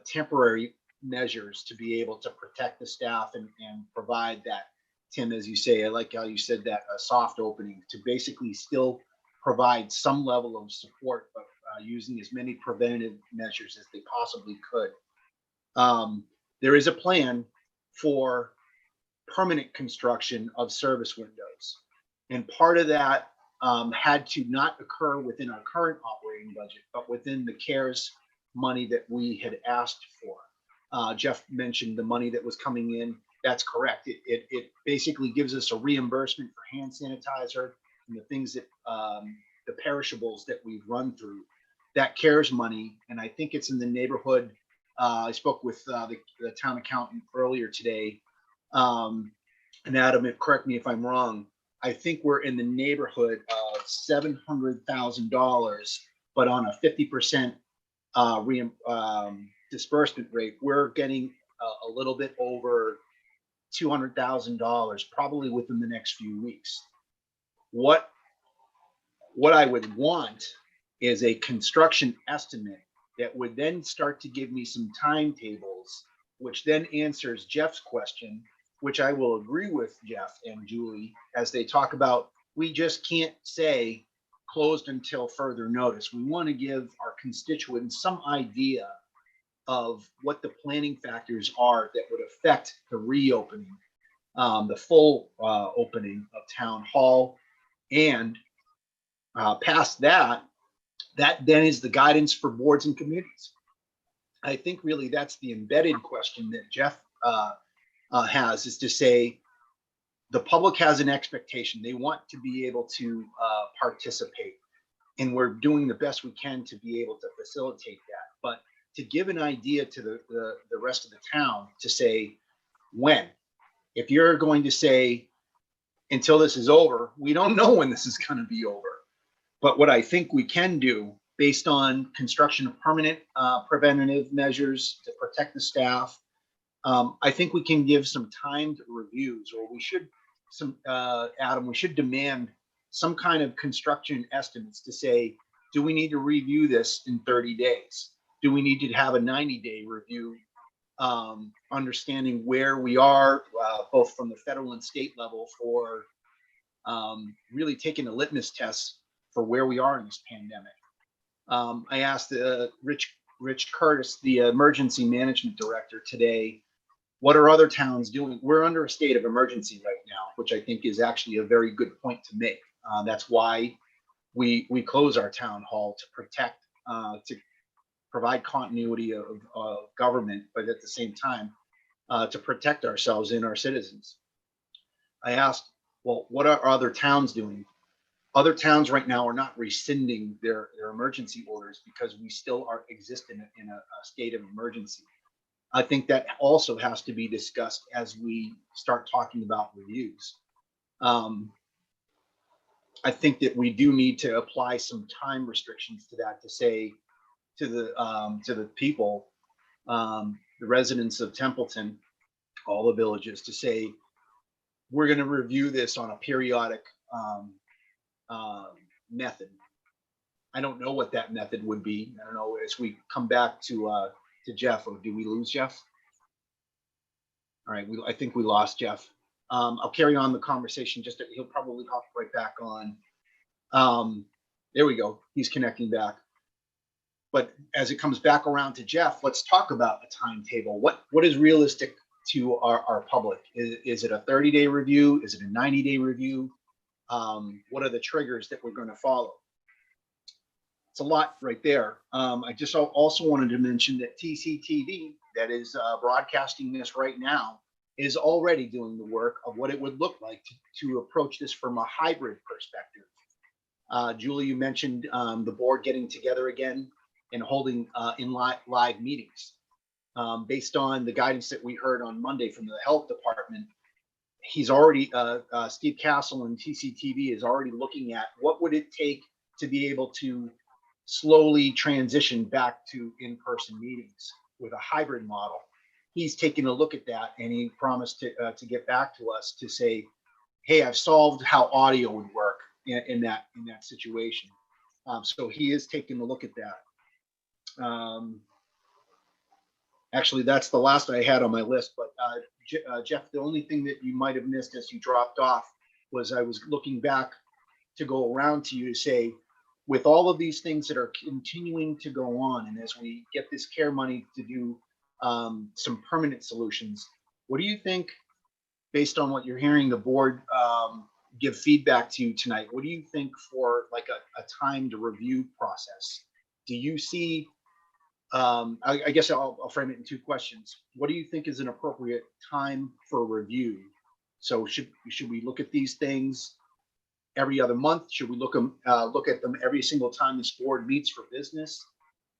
temporary measures to be able to protect the staff and provide that, Tim, as you say, I like how you said that, a soft opening to basically still provide some level of support, but using as many preventative measures as they possibly could. There is a plan for permanent construction of service windows. And part of that had to not occur within our current operating budget, but within the CARES money that we had asked for. Jeff mentioned the money that was coming in. That's correct. It basically gives us a reimbursement for hand sanitizer and the things that the perishables that we've run through. That CARES money, and I think it's in the neighborhood. I spoke with the town accountant earlier today, and Adam, correct me if I'm wrong. I think we're in the neighborhood of $700,000, but on a 50% disbursement rate, we're getting a little bit over $200,000 probably within the next few weeks. What I would want is a construction estimate that would then start to give me some timetables, which then answers Jeff's question, which I will agree with Jeff and Julie as they talk about, we just can't say closed until further notice. We want to give our constituents some idea of what the planning factors are that would affect the reopening, the full opening of town hall, and past that, that then is the guidance for boards and committees. I think really that's the embedded question that Jeff has, is to say the public has an expectation. They want to be able to participate, and we're doing the best we can to be able to facilitate that. But to give an idea to the rest of the town to say when, if you're going to say until this is over, we don't know when this is going to be over. But what I think we can do, based on construction of permanent preventative measures to protect the staff, I think we can give some timed reviews, or we should, Adam, we should demand some kind of construction estimates to say, do we need to review this in 30 days? Do we need to have a 90-day review, understanding where we are, both from the federal and state level, for really taking a litmus test for where we are in this pandemic. I asked Rich Curtis, the emergency management director, today, what are other towns doing? We're under a state of emergency right now, which I think is actually a very good point to make. That's why we close our town hall, to protect, to provide continuity of government, but at the same time, to protect ourselves and our citizens. I asked, well, what are other towns doing? Other towns right now are not rescinding their emergency orders because we still exist in a state of emergency. I think that also has to be discussed as we start talking about reviews. I think that we do need to apply some time restrictions to that, to say to the people, the residents of Templeton, all the villages, to say, we're going to review this on a periodic method. I don't know what that method would be. I don't know, as we come back to Jeff, or do we lose Jeff? All right, I think we lost Jeff. I'll carry on the conversation. He'll probably hop right back on. There we go. He's connecting back. But as it comes back around to Jeff, let's talk about a timetable. What is realistic to our public? Is it a 30-day review? Is it a 90-day review? What are the triggers that we're going to follow? It's a lot right there. I just also wanted to mention that TCTV, that is broadcasting this right now, is already doing the work of what it would look like to approach this from a hybrid perspective. Julie, you mentioned the board getting together again and holding in live meetings. Based on the guidance that we heard on Monday from the health department, he's already, Steve Castle and TCTV is already looking at what would it take to be able to slowly transition back to in-person meetings with a hybrid model. He's taking a look at that, and he promised to get back to us to say, hey, I've solved how audio would work in that situation. So he is taking a look at that. Actually, that's the last I had on my list, but Jeff, the only thing that you might have missed as you dropped off was I was looking back to go around to you to say, with all of these things that are continuing to go on, and as we get this care money to do some permanent solutions, what do you think, based on what you're hearing the board give feedback to you tonight, what do you think for like a timed review process? Do you see, I guess I'll frame it in two questions. What do you think is an appropriate time for review? So should we look at these things every other month? Should we look at them every single time this board meets for business?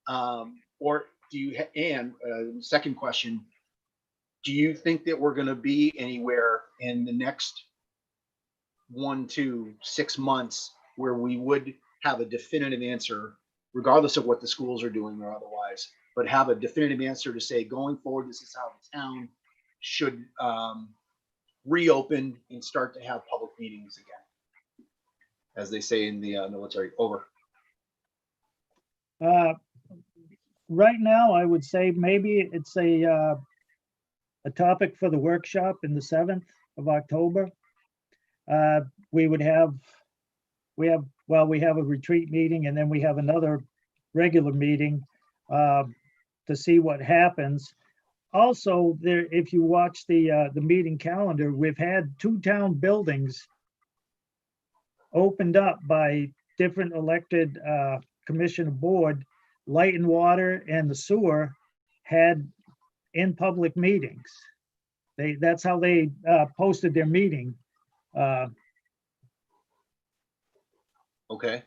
Or do you, and second question, do you think that we're going to be anywhere in the next 1 to 6 months where we would have a definitive answer, regardless of what the schools are doing or otherwise, but have a definitive answer to say, going forward, this is how the town should reopen and start to have public meetings again, as they say in the military? Over. Right now, I would say maybe it's a topic for the workshop in the 7th of October. We have a retreat meeting, and then we have another regular meeting to see what happens. Also, if you watch the meeting calendar, we've had 2 town buildings opened up by different elected commission board, light and water and the sewer had in public meetings. That's how they posted their meeting. Okay.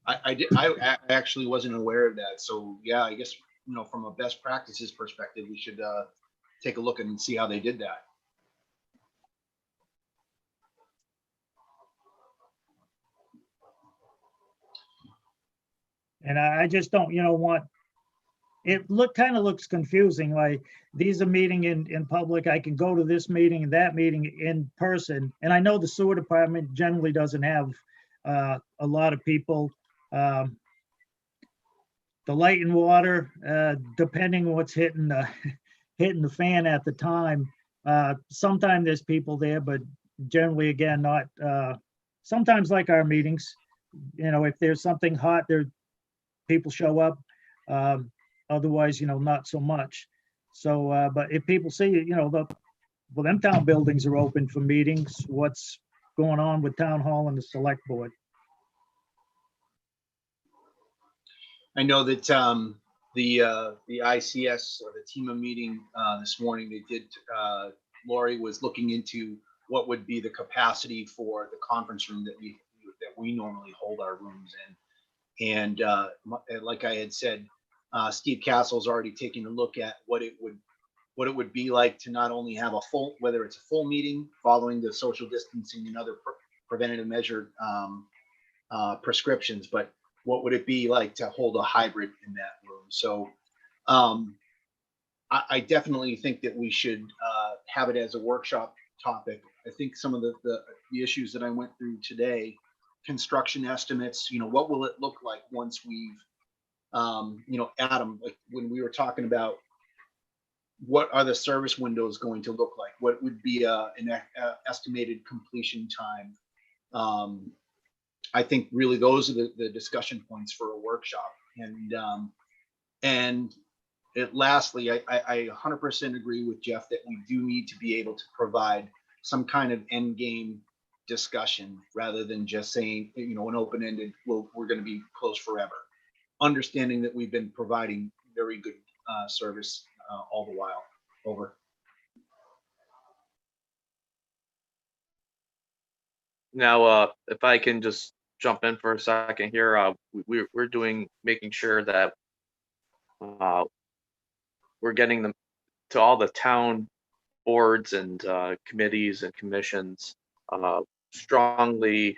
I actually wasn't aware of that. So yeah, I guess, from a best practices perspective, we should take a look and see how they did that. And I just don't, want, it kind of looks confusing, like these are meeting in public. I can go to this meeting and that meeting in person. And I know the sewer department generally doesn't have a lot of people. The light and water, depending what's hitting the hitting the fan at the time. Sometimes there's people there, but generally, again, not. Sometimes, like our meetings, if there's something hot, people show up. Otherwise, not so much. So, but if people see, them town buildings are open for meetings. What's going on with town hall and the select board? I know that the ICS or the TEMA meeting this morning, they did. Lori was looking into what would be the capacity for the conference room that we normally hold our rooms in, and like I had said, Steve Castle's already taking a look at what it would be like to not only have whether it's a full meeting following the social distancing and other preventative measure prescriptions, but what would it be like to hold a hybrid in that room? So I definitely think that we should have it as a workshop topic. I think some of the issues that I went through today, construction estimates, what will it look like once we've, Adam, like when we were talking about what are the service windows going to look like? What would be an estimated completion time? I think really those are the discussion points for a workshop. And lastly, I 100% agree with Jeff that we do need to be able to provide some kind of end game discussion rather than just saying, an open-ended, we're going to be closed forever. Understanding that we've been providing very good service all the while. Over. Now, if I can just jump in for a second here, we're making sure that we're getting them to all the town boards and committees and commissions, strongly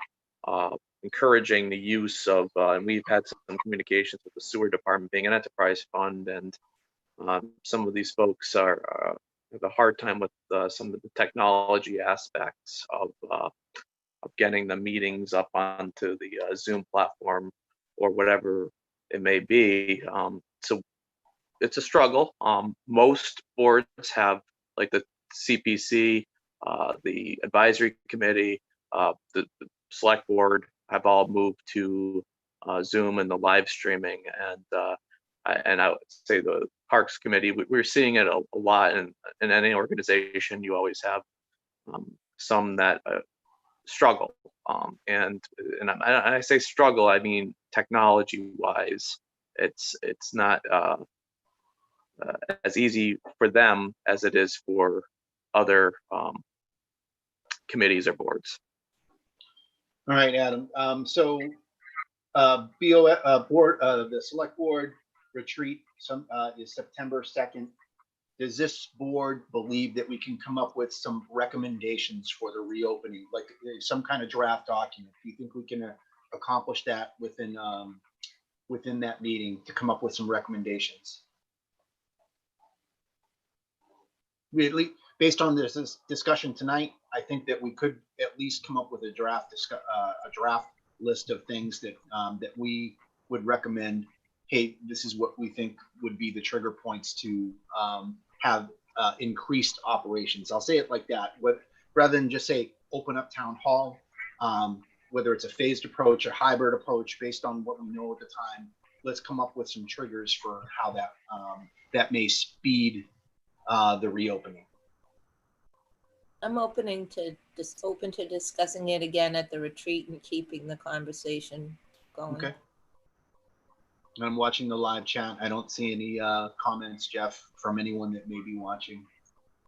encouraging the use of, and we've had some communications with the sewer department being an enterprise fund, and some of these folks have a hard time with some of the technology aspects of getting the meetings up onto the Zoom platform or whatever it may be. So it's a struggle. Most boards have, like the CPC, the advisory committee, the select board have all moved to Zoom and the live streaming. And I would say the Parks Committee, we're seeing it a lot in any organization. You always have some that struggle. And I say struggle, I mean technology wise, it's not as easy for them as it is for other committees or boards. All right, Adam. So board, the select board retreat is September 2nd. Does this board believe that we can come up with some recommendations for the reopening, like some kind of draft document? Do you think we can accomplish that within that meeting to come up with some recommendations? Based on this discussion tonight, I think that we could at least come up with a draft list of things that that we would recommend. Hey, this is what we think would be the trigger points to have increased operations. I'll say it like that, rather than just say open up town hall, whether it's a phased approach or hybrid approach based on what we know at the time. Let's come up with some triggers for how that may speed the reopening. I'm open to discussing it again at the retreat and keeping the conversation going. Okay. I'm watching the live chat. I don't see any comments, Jeff, from anyone that may be watching.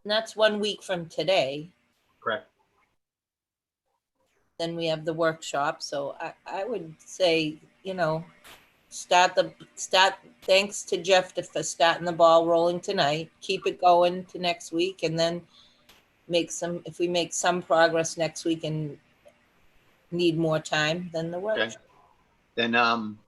And that's 1 week from today. Correct. Then we have the workshop. So I would say, you know, thanks to Jeff for starting the ball rolling tonight. Keep it going to next week, and then if we make some progress next week and need more time, then the workshop. Okay.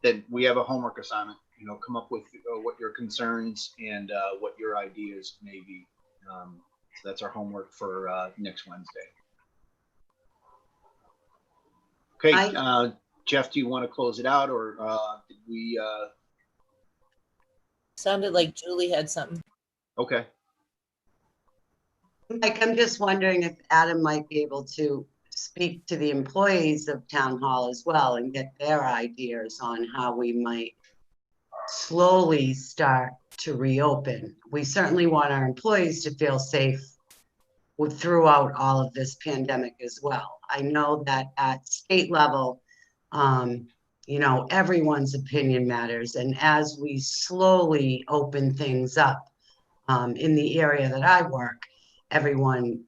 Then we have a homework assignment. You know, come up with what your concerns and what your ideas may be. So that's our homework for next Wednesday. Okay, Jeff, do you want to close it out, or did we? Sounded like Julie had something. Okay. Like, I'm just wondering if Adam might be able to speak to the employees of Town Hall as well and get their ideas on how we might slowly start to reopen. We certainly want our employees to feel safe throughout all of this pandemic as well. I know that at state level, you know, everyone's opinion matters. And as we slowly open things up in the area that I work, everyone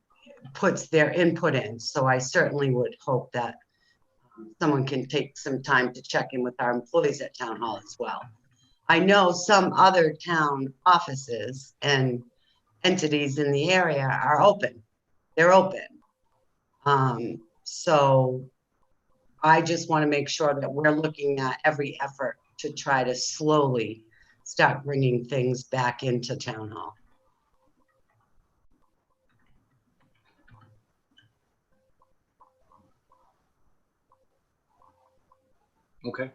puts their input in. So I certainly would hope that someone can take some time to check in with our employees at Town Hall as well. I know some other town offices and entities in the area are open. They're open. So I just want to make sure that we're looking at every effort to try to slowly start bringing things back into Town Hall. Okay.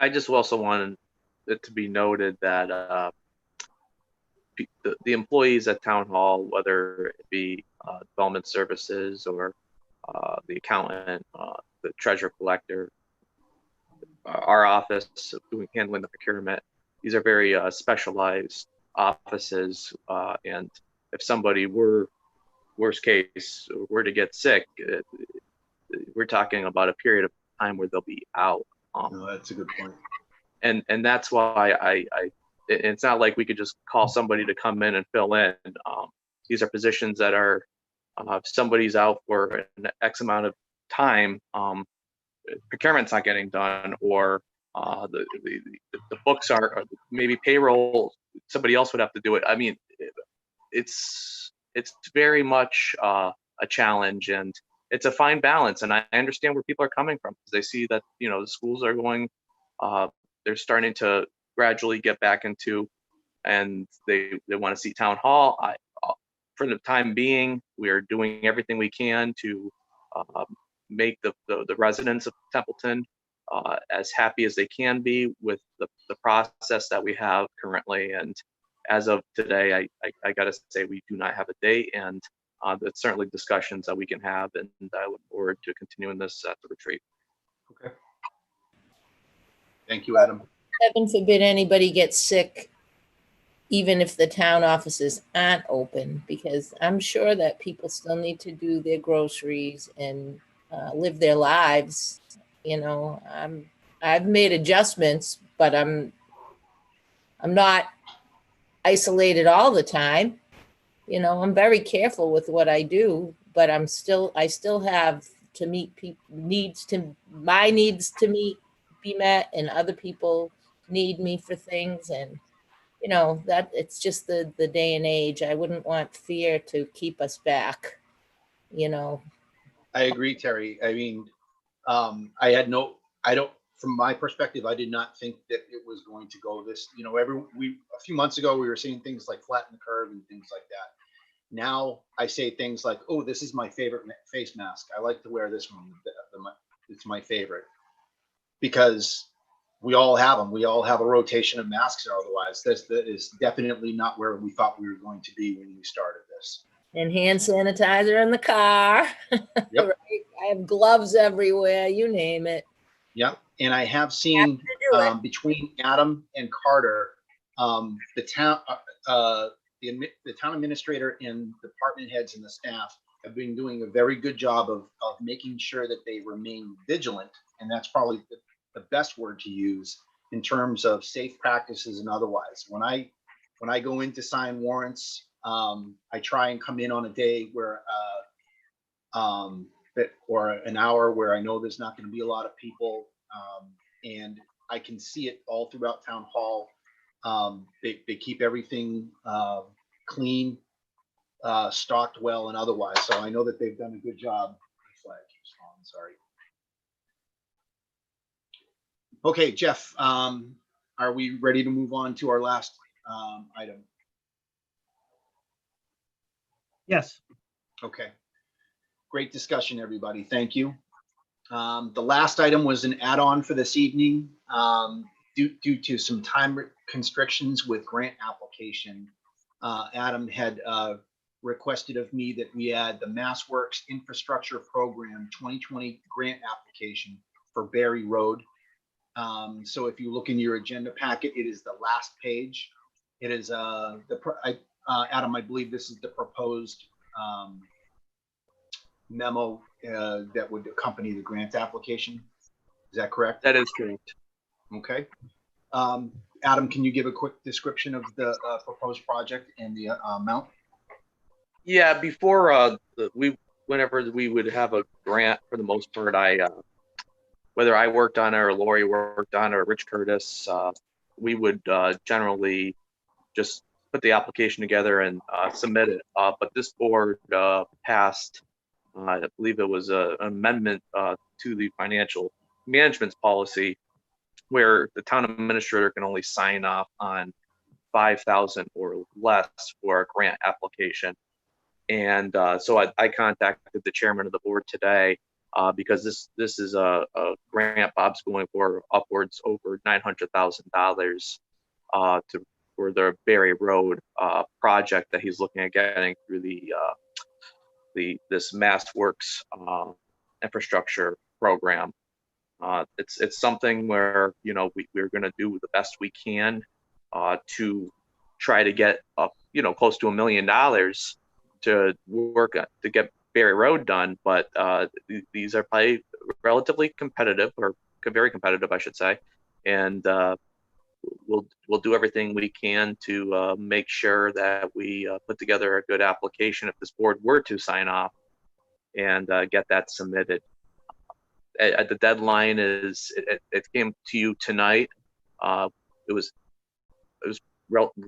I just also wanted it to be noted that the employees at Town Hall, whether it be development services or the accountant, the treasurer collector, our office doing handling the procurement, these are very specialized offices. And if somebody worst case, were to get sick, we're talking about a period of time where they'll be out. No, that's a good point. And that's why it's not like we could just call somebody to come in and fill in. These are positions that are, if somebody's out for an X amount of time, procurement's not getting done, or the books are, or maybe payroll, somebody else would have to do it. I mean, it's very much a challenge, and it's a fine balance. And I understand where people are coming from, because they see that, you know, the schools are going, they're starting to gradually get back into, and they want to see Town Hall. For the time being, we are doing everything we can to make the residents of Templeton as happy as they can be with the process that we have currently. And as of today, I got to say, we do not have a date, and that's certainly discussions that we can have, and I look forward to continuing this at the retreat. Okay. Thank you, Adam. Heaven forbid anybody gets sick, even if the town offices aren't open, because I'm sure that people still need to do their groceries and live their lives. You know, I've made adjustments, but I'm not isolated all the time. You know, I'm very careful with what I do, but I still have to meet my needs to be met, and other people need me for things. And, you know, that it's just the day and age. I wouldn't want fear to keep us back, you know. I agree, Terry. I mean, from my perspective, I did not think that it was going to go this, you know, a few months ago, we were seeing things like flatten the curve and things like that. Now I say things like, oh, this is my favorite face mask. I like to wear this one. It's my favorite, because we all have them. We all have a rotation of masks or otherwise. That is definitely not where we thought we were going to be when we started this. And hand sanitizer in the car. Yep. Right? I have gloves everywhere, you name it. Yep. And I have seen between Adam and Carter, the town administrator and department heads and the staff have been doing a very good job of making sure that they remain vigilant. And that's probably the best word to use in terms of safe practices and otherwise. When I go in to sign warrants, I try and come in on a day where, or an hour where I know there's not going to be a lot of people. And I can see it all throughout town hall. They keep everything clean, stocked well and otherwise. So I know that they've done a good job. Flag keeps falling, sorry. Okay, Jeff, are we ready to move on to our last item? Yes. Okay. Great discussion, everybody. Thank you. The last item was an add-on for this evening. Due to some time constrictions with grant application, Adam had requested of me that we add the MassWorks Infrastructure Program 2020 grant application for Barre Road. So if you look in your agenda packet, it is the last page. It is Adam, I believe this is the proposed memo that would accompany the grant application. Is that correct? That is correct. Okay. Adam, can you give a quick description of the proposed project and the amount? Yeah, before whenever we would have a grant, for the most part, whether I worked on it or Lori worked on it or Rich Curtis, we would generally just put the application together and submit it. But this board passed, I believe it was an amendment to the financial management's policy, where the town administrator can only sign off on 5,000 or less for a grant application. And so I contacted the chairman of the board today because this is a grant Bob's going for upwards over $900,000 for the Barre Road project that he's looking at getting through this MassWorks infrastructure program. It's something where, you know, we're going to do the best we can to try to get up, you know, close to $1 million to work to get Barre Road done. But these are probably relatively competitive, or very competitive, I should say. And we'll do everything we can to make sure that we put together a good application if this board were to sign off and get that submitted. The deadline is, it came to you tonight. It was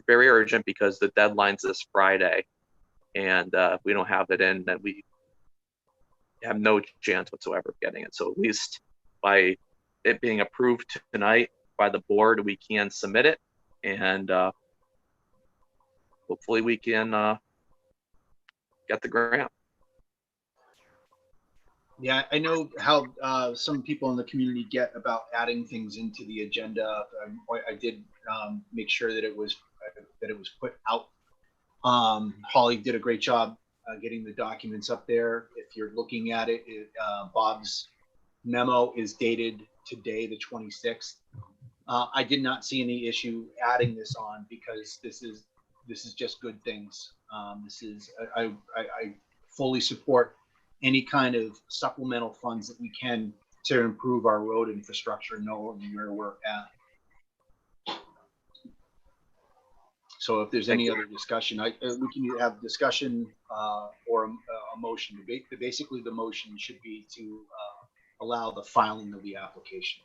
very urgent because the deadline's this Friday, and if we don't have it in, then we have no chance whatsoever of getting it. So at least by it being approved tonight by the board, we can submit it, and hopefully we can get the grant. Yeah, I know how some people in the community get about adding things into the agenda. I did make sure that it was put out. Holly did a great job getting the documents up there. If you're looking at it, Bob's memo is dated today, the 26th. I did not see any issue adding this on because this is just good things. I fully support any kind of supplemental funds that we can to improve our road infrastructure, knowing where we're at. So if there's any other discussion, we can have discussion or a motion. Basically, the motion should be to allow the filing of the application.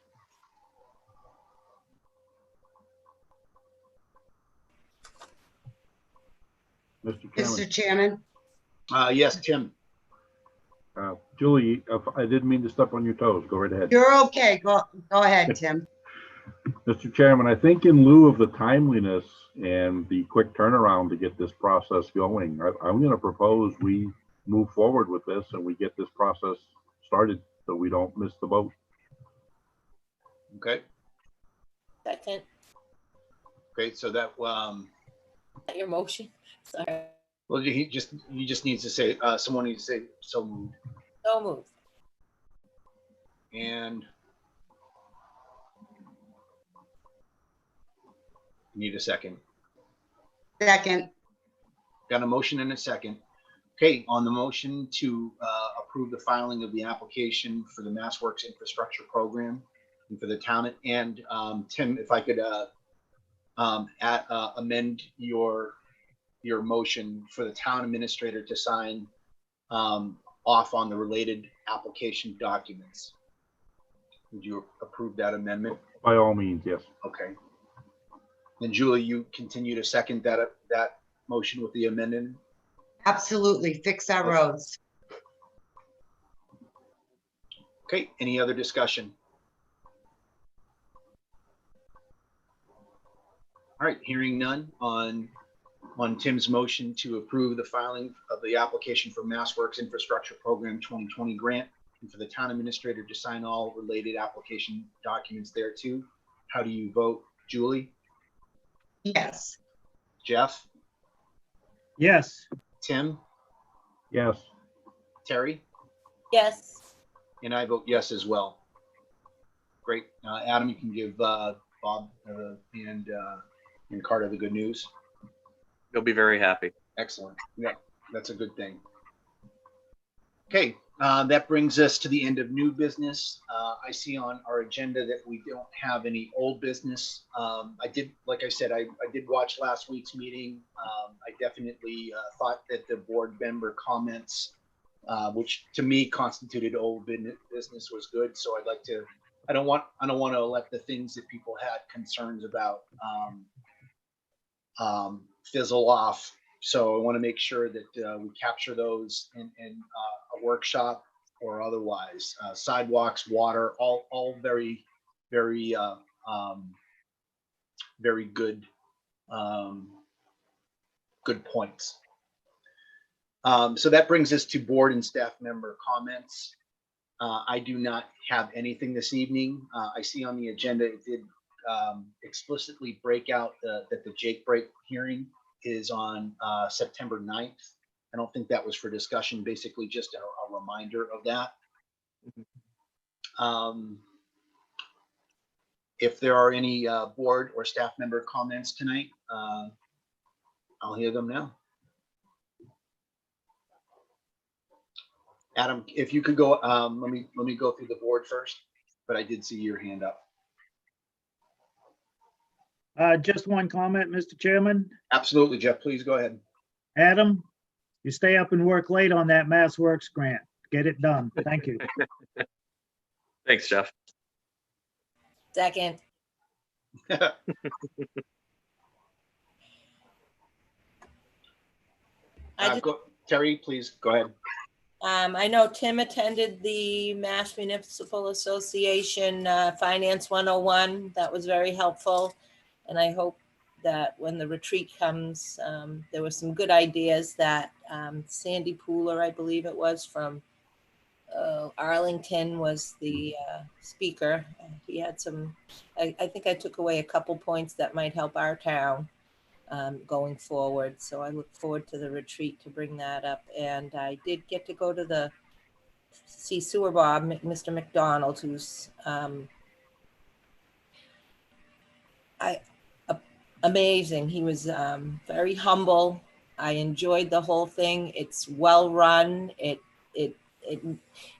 Mr. Chairman. Yes, Tim. Julie, I didn't mean to step on your toes. Go right ahead. You're okay. Go ahead, Tim. Mr. Chairman, I think in lieu of the timeliness and the quick turnaround to get this process going, I'm going to propose we move forward with this and we get this process started so we don't miss the boat. Okay. Second. Great. So that Your motion. Sorry. well, he just needs to say someone needs to say so moved. So moved. And need a second. Second. Got a motion and a second. Okay, on the motion to approve the filing of the application for the MassWorks infrastructure program and for the town, and Tim, if I could amend your motion for the town administrator to sign off on the related application documents. Would you approve that amendment? By all means, yes. Okay. And Julie, you continue to second that motion with the amendment? Absolutely. Fix our roads. Okay, any other discussion? All right, hearing none on Tim's motion to approve the filing of the application for MassWorks Infrastructure Program 2020 grant and for the town administrator to sign all related application documents thereto. How do you vote, Julie? Yes. Jeff? Yes. Tim? Yes. Terry? Yes. And I vote yes as well. Great. Adam, you can give Bob and Carter the good news. You'll be very happy. Excellent. Yeah, that's a good thing. Okay, that brings us to the end of new business. I see on our agenda that we don't have any old business. Like I said, I did watch last week's meeting. I definitely thought that the board member comments, which to me constituted old business, was good. So I'd like to, I don't want to let the things that people had concerns about fizzle off. So I want to make sure that we capture those in a workshop or otherwise. Sidewalks, water, all very, very, very good, good points. So that brings us to board and staff member comments. I do not have anything this evening. I see on the agenda it did explicitly break out that the Jake break hearing is on September 9th. I don't think that was for discussion, basically just a reminder of that. If there are any board or staff member comments tonight, I'll hear them now. Adam, if you could go, let me go through the board first, but I did see your hand up. Just one comment, Mr. Chairman. Absolutely, Jeff, please go ahead. Adam, you stay up and work late on that MassWorks grant. Get it done. Thank you. Thanks, Jeff. Second. Terry, please go ahead. I know Tim attended the Mass Municipal Association Finance 101. That was very helpful. And I hope that when the retreat comes, there were some good ideas that Sandy Pooler, I believe it was, from Arlington was the speaker. He had some, I think I took away a couple points that might help our town going forward. So I look forward to the retreat to bring that up. And I did get to go to see Sewer Bob, Mr. McDonald, who's amazing. He was very humble. I enjoyed the whole thing. It's well run. It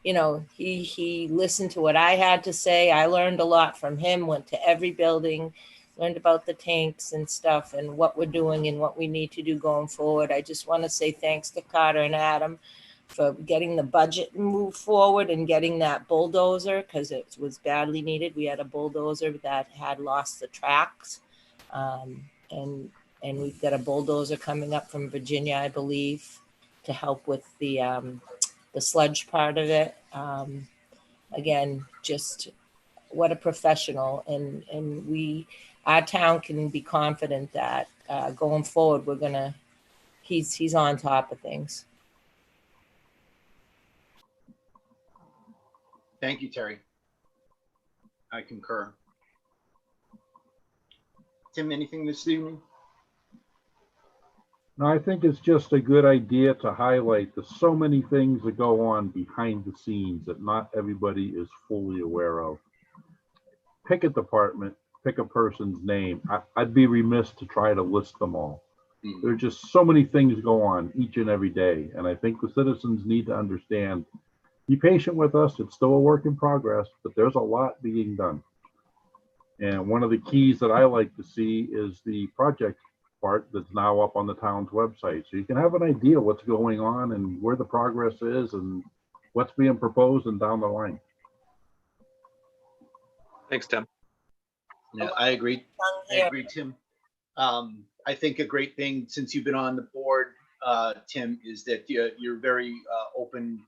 you know, he listened to what I had to say. I learned a lot from him, went to every building, learned about the tanks and stuff and what we're doing and what we need to do going forward. I just want to say thanks to Carter and Adam for getting the budget moved forward and getting that bulldozer, because it was badly needed. We had a bulldozer that had lost the tracks. And we've got a bulldozer coming up from Virginia, I believe, to help with the sludge part of it. Again, just what a professional, and our town can be confident that going forward, he's on top of things. Thank you, Terry. I concur. Tim, anything this evening? No, I think it's just a good idea to highlight there's so many things that go on behind the scenes that not everybody is fully aware of. Pick a department, pick a person's name. I'd be remiss to try to list them all. There are just so many things go on each and every day. And I think the citizens need to understand, be patient with us. It's still a work in progress, but there's a lot being done. And one of the keys that I like to see is the project part that's now up on the town's website. So you can have an idea what's going on and where the progress is and what's being proposed and down the line. Thanks, Tim. Yeah, I agree. I agree, Tim. I think a great thing since you've been on the board, Tim, is that you're very open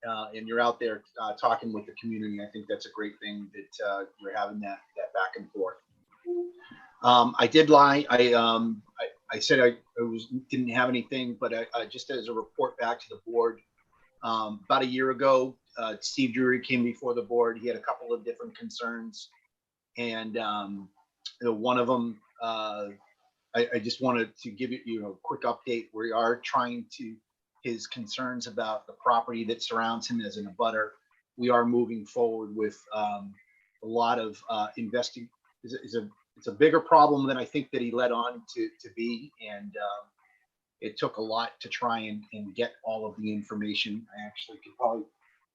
and you're out there talking with the community. I think that's a great thing that you're having that back and forth. I did lie. I said I didn't have anything, but I just as a report back to the board, about a year ago, Steve Drury came before the board. He had a couple of different concerns, and one of them, I just wanted to give you a quick update. We are trying to his concerns about the property that surrounds him as an abutter. We are moving forward with a lot of investing. It's a bigger problem than I think that he led on to be, and it took a lot to try and get all of the information. I actually could probably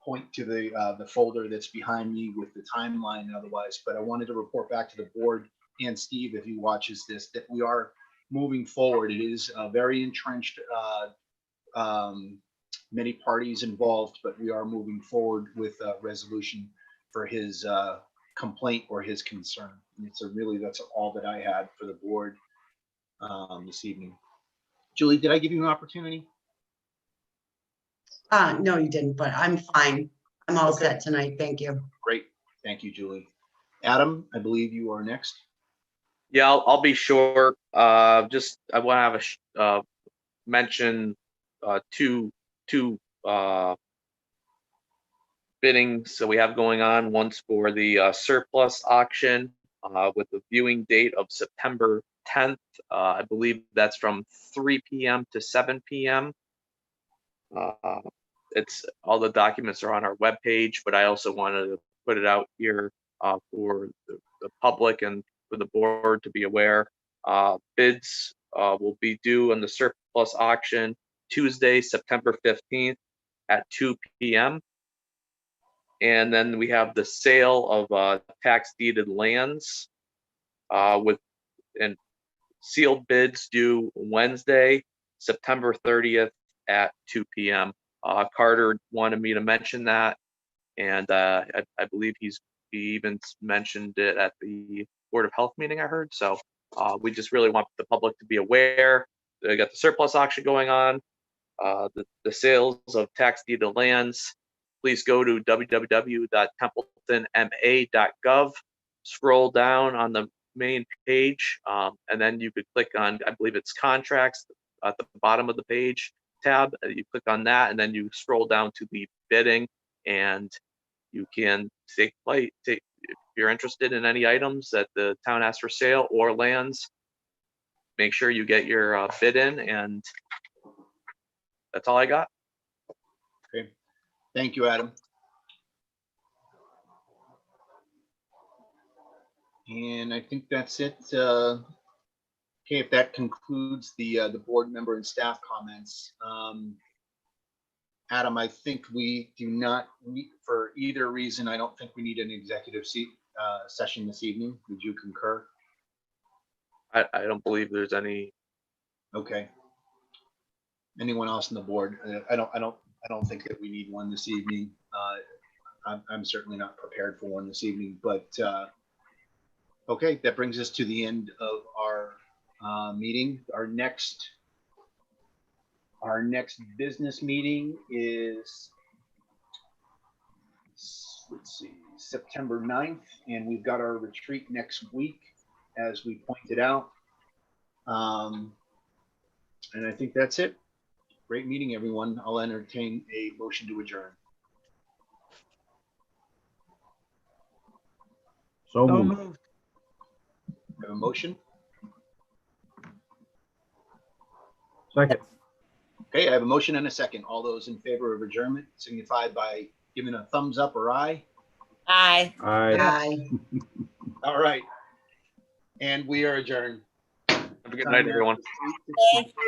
point to the folder that's behind me with the timeline and otherwise, but I wanted to report back to the board and Steve, if he watches this, that we are moving forward. It is very entrenched, many parties involved, but we are moving forward with a resolution for his complaint or his concern. And that's all that I had for the board this evening. Julie, did I give you an opportunity? No, you didn't, but I'm fine. I'm all set tonight. Thank you. Great. Thank you, Julie. Adam, I believe you are next. Yeah, I'll be short. I want to have mention two biddings so we have going on. One's for the surplus auction with the viewing date of September 10th. I believe that's from 3 p.m. to 7 p.m. It's all the documents are on our webpage, but I also wanted to put it out here for the public and for the board to be aware. Bids will be due on the surplus auction Tuesday, September 15th at 2 p.m. And then we have the sale of tax deeded lands with sealed bids due Wednesday, September 30th at 2 p.m. Carter wanted me to mention that, and I believe he even mentioned it at the Board of Health meeting I heard. So we just really want the public to be aware. They got the surplus auction going on, the sales of tax deeded lands. Please go to www.templetonma.gov, scroll down on the main page, and then you could click on, I believe it's contracts at the bottom of the page tab. You click on that, and then you scroll down to the bidding, and you can if you're interested in any items that the town has for sale or lands, make sure you get your bid in, and that's all I got. Okay, thank you, Adam. And I think that's it. Okay, if that concludes the board member and staff comments. Adam, I think we do not need, for either reason, I don't think we need an executive session this evening. Would you concur? I don't believe there's any. Okay. Anyone else on the board? I don't think that we need one this evening. I'm certainly not prepared for one this evening, but okay, that brings us to the end of our meeting. Our next business meeting is, let's see, September 9th, and we've got our retreat next week, as we pointed out. And I think that's it. Great meeting, everyone. I'll entertain a motion to adjourn. So moved. Have a motion? Second. Okay, I have a motion and a second. All those in favor of adjournment signify by giving a thumbs up or aye. Aye. Aye. Bye. All right. And we are adjourned. Have a good night, everyone. Time now.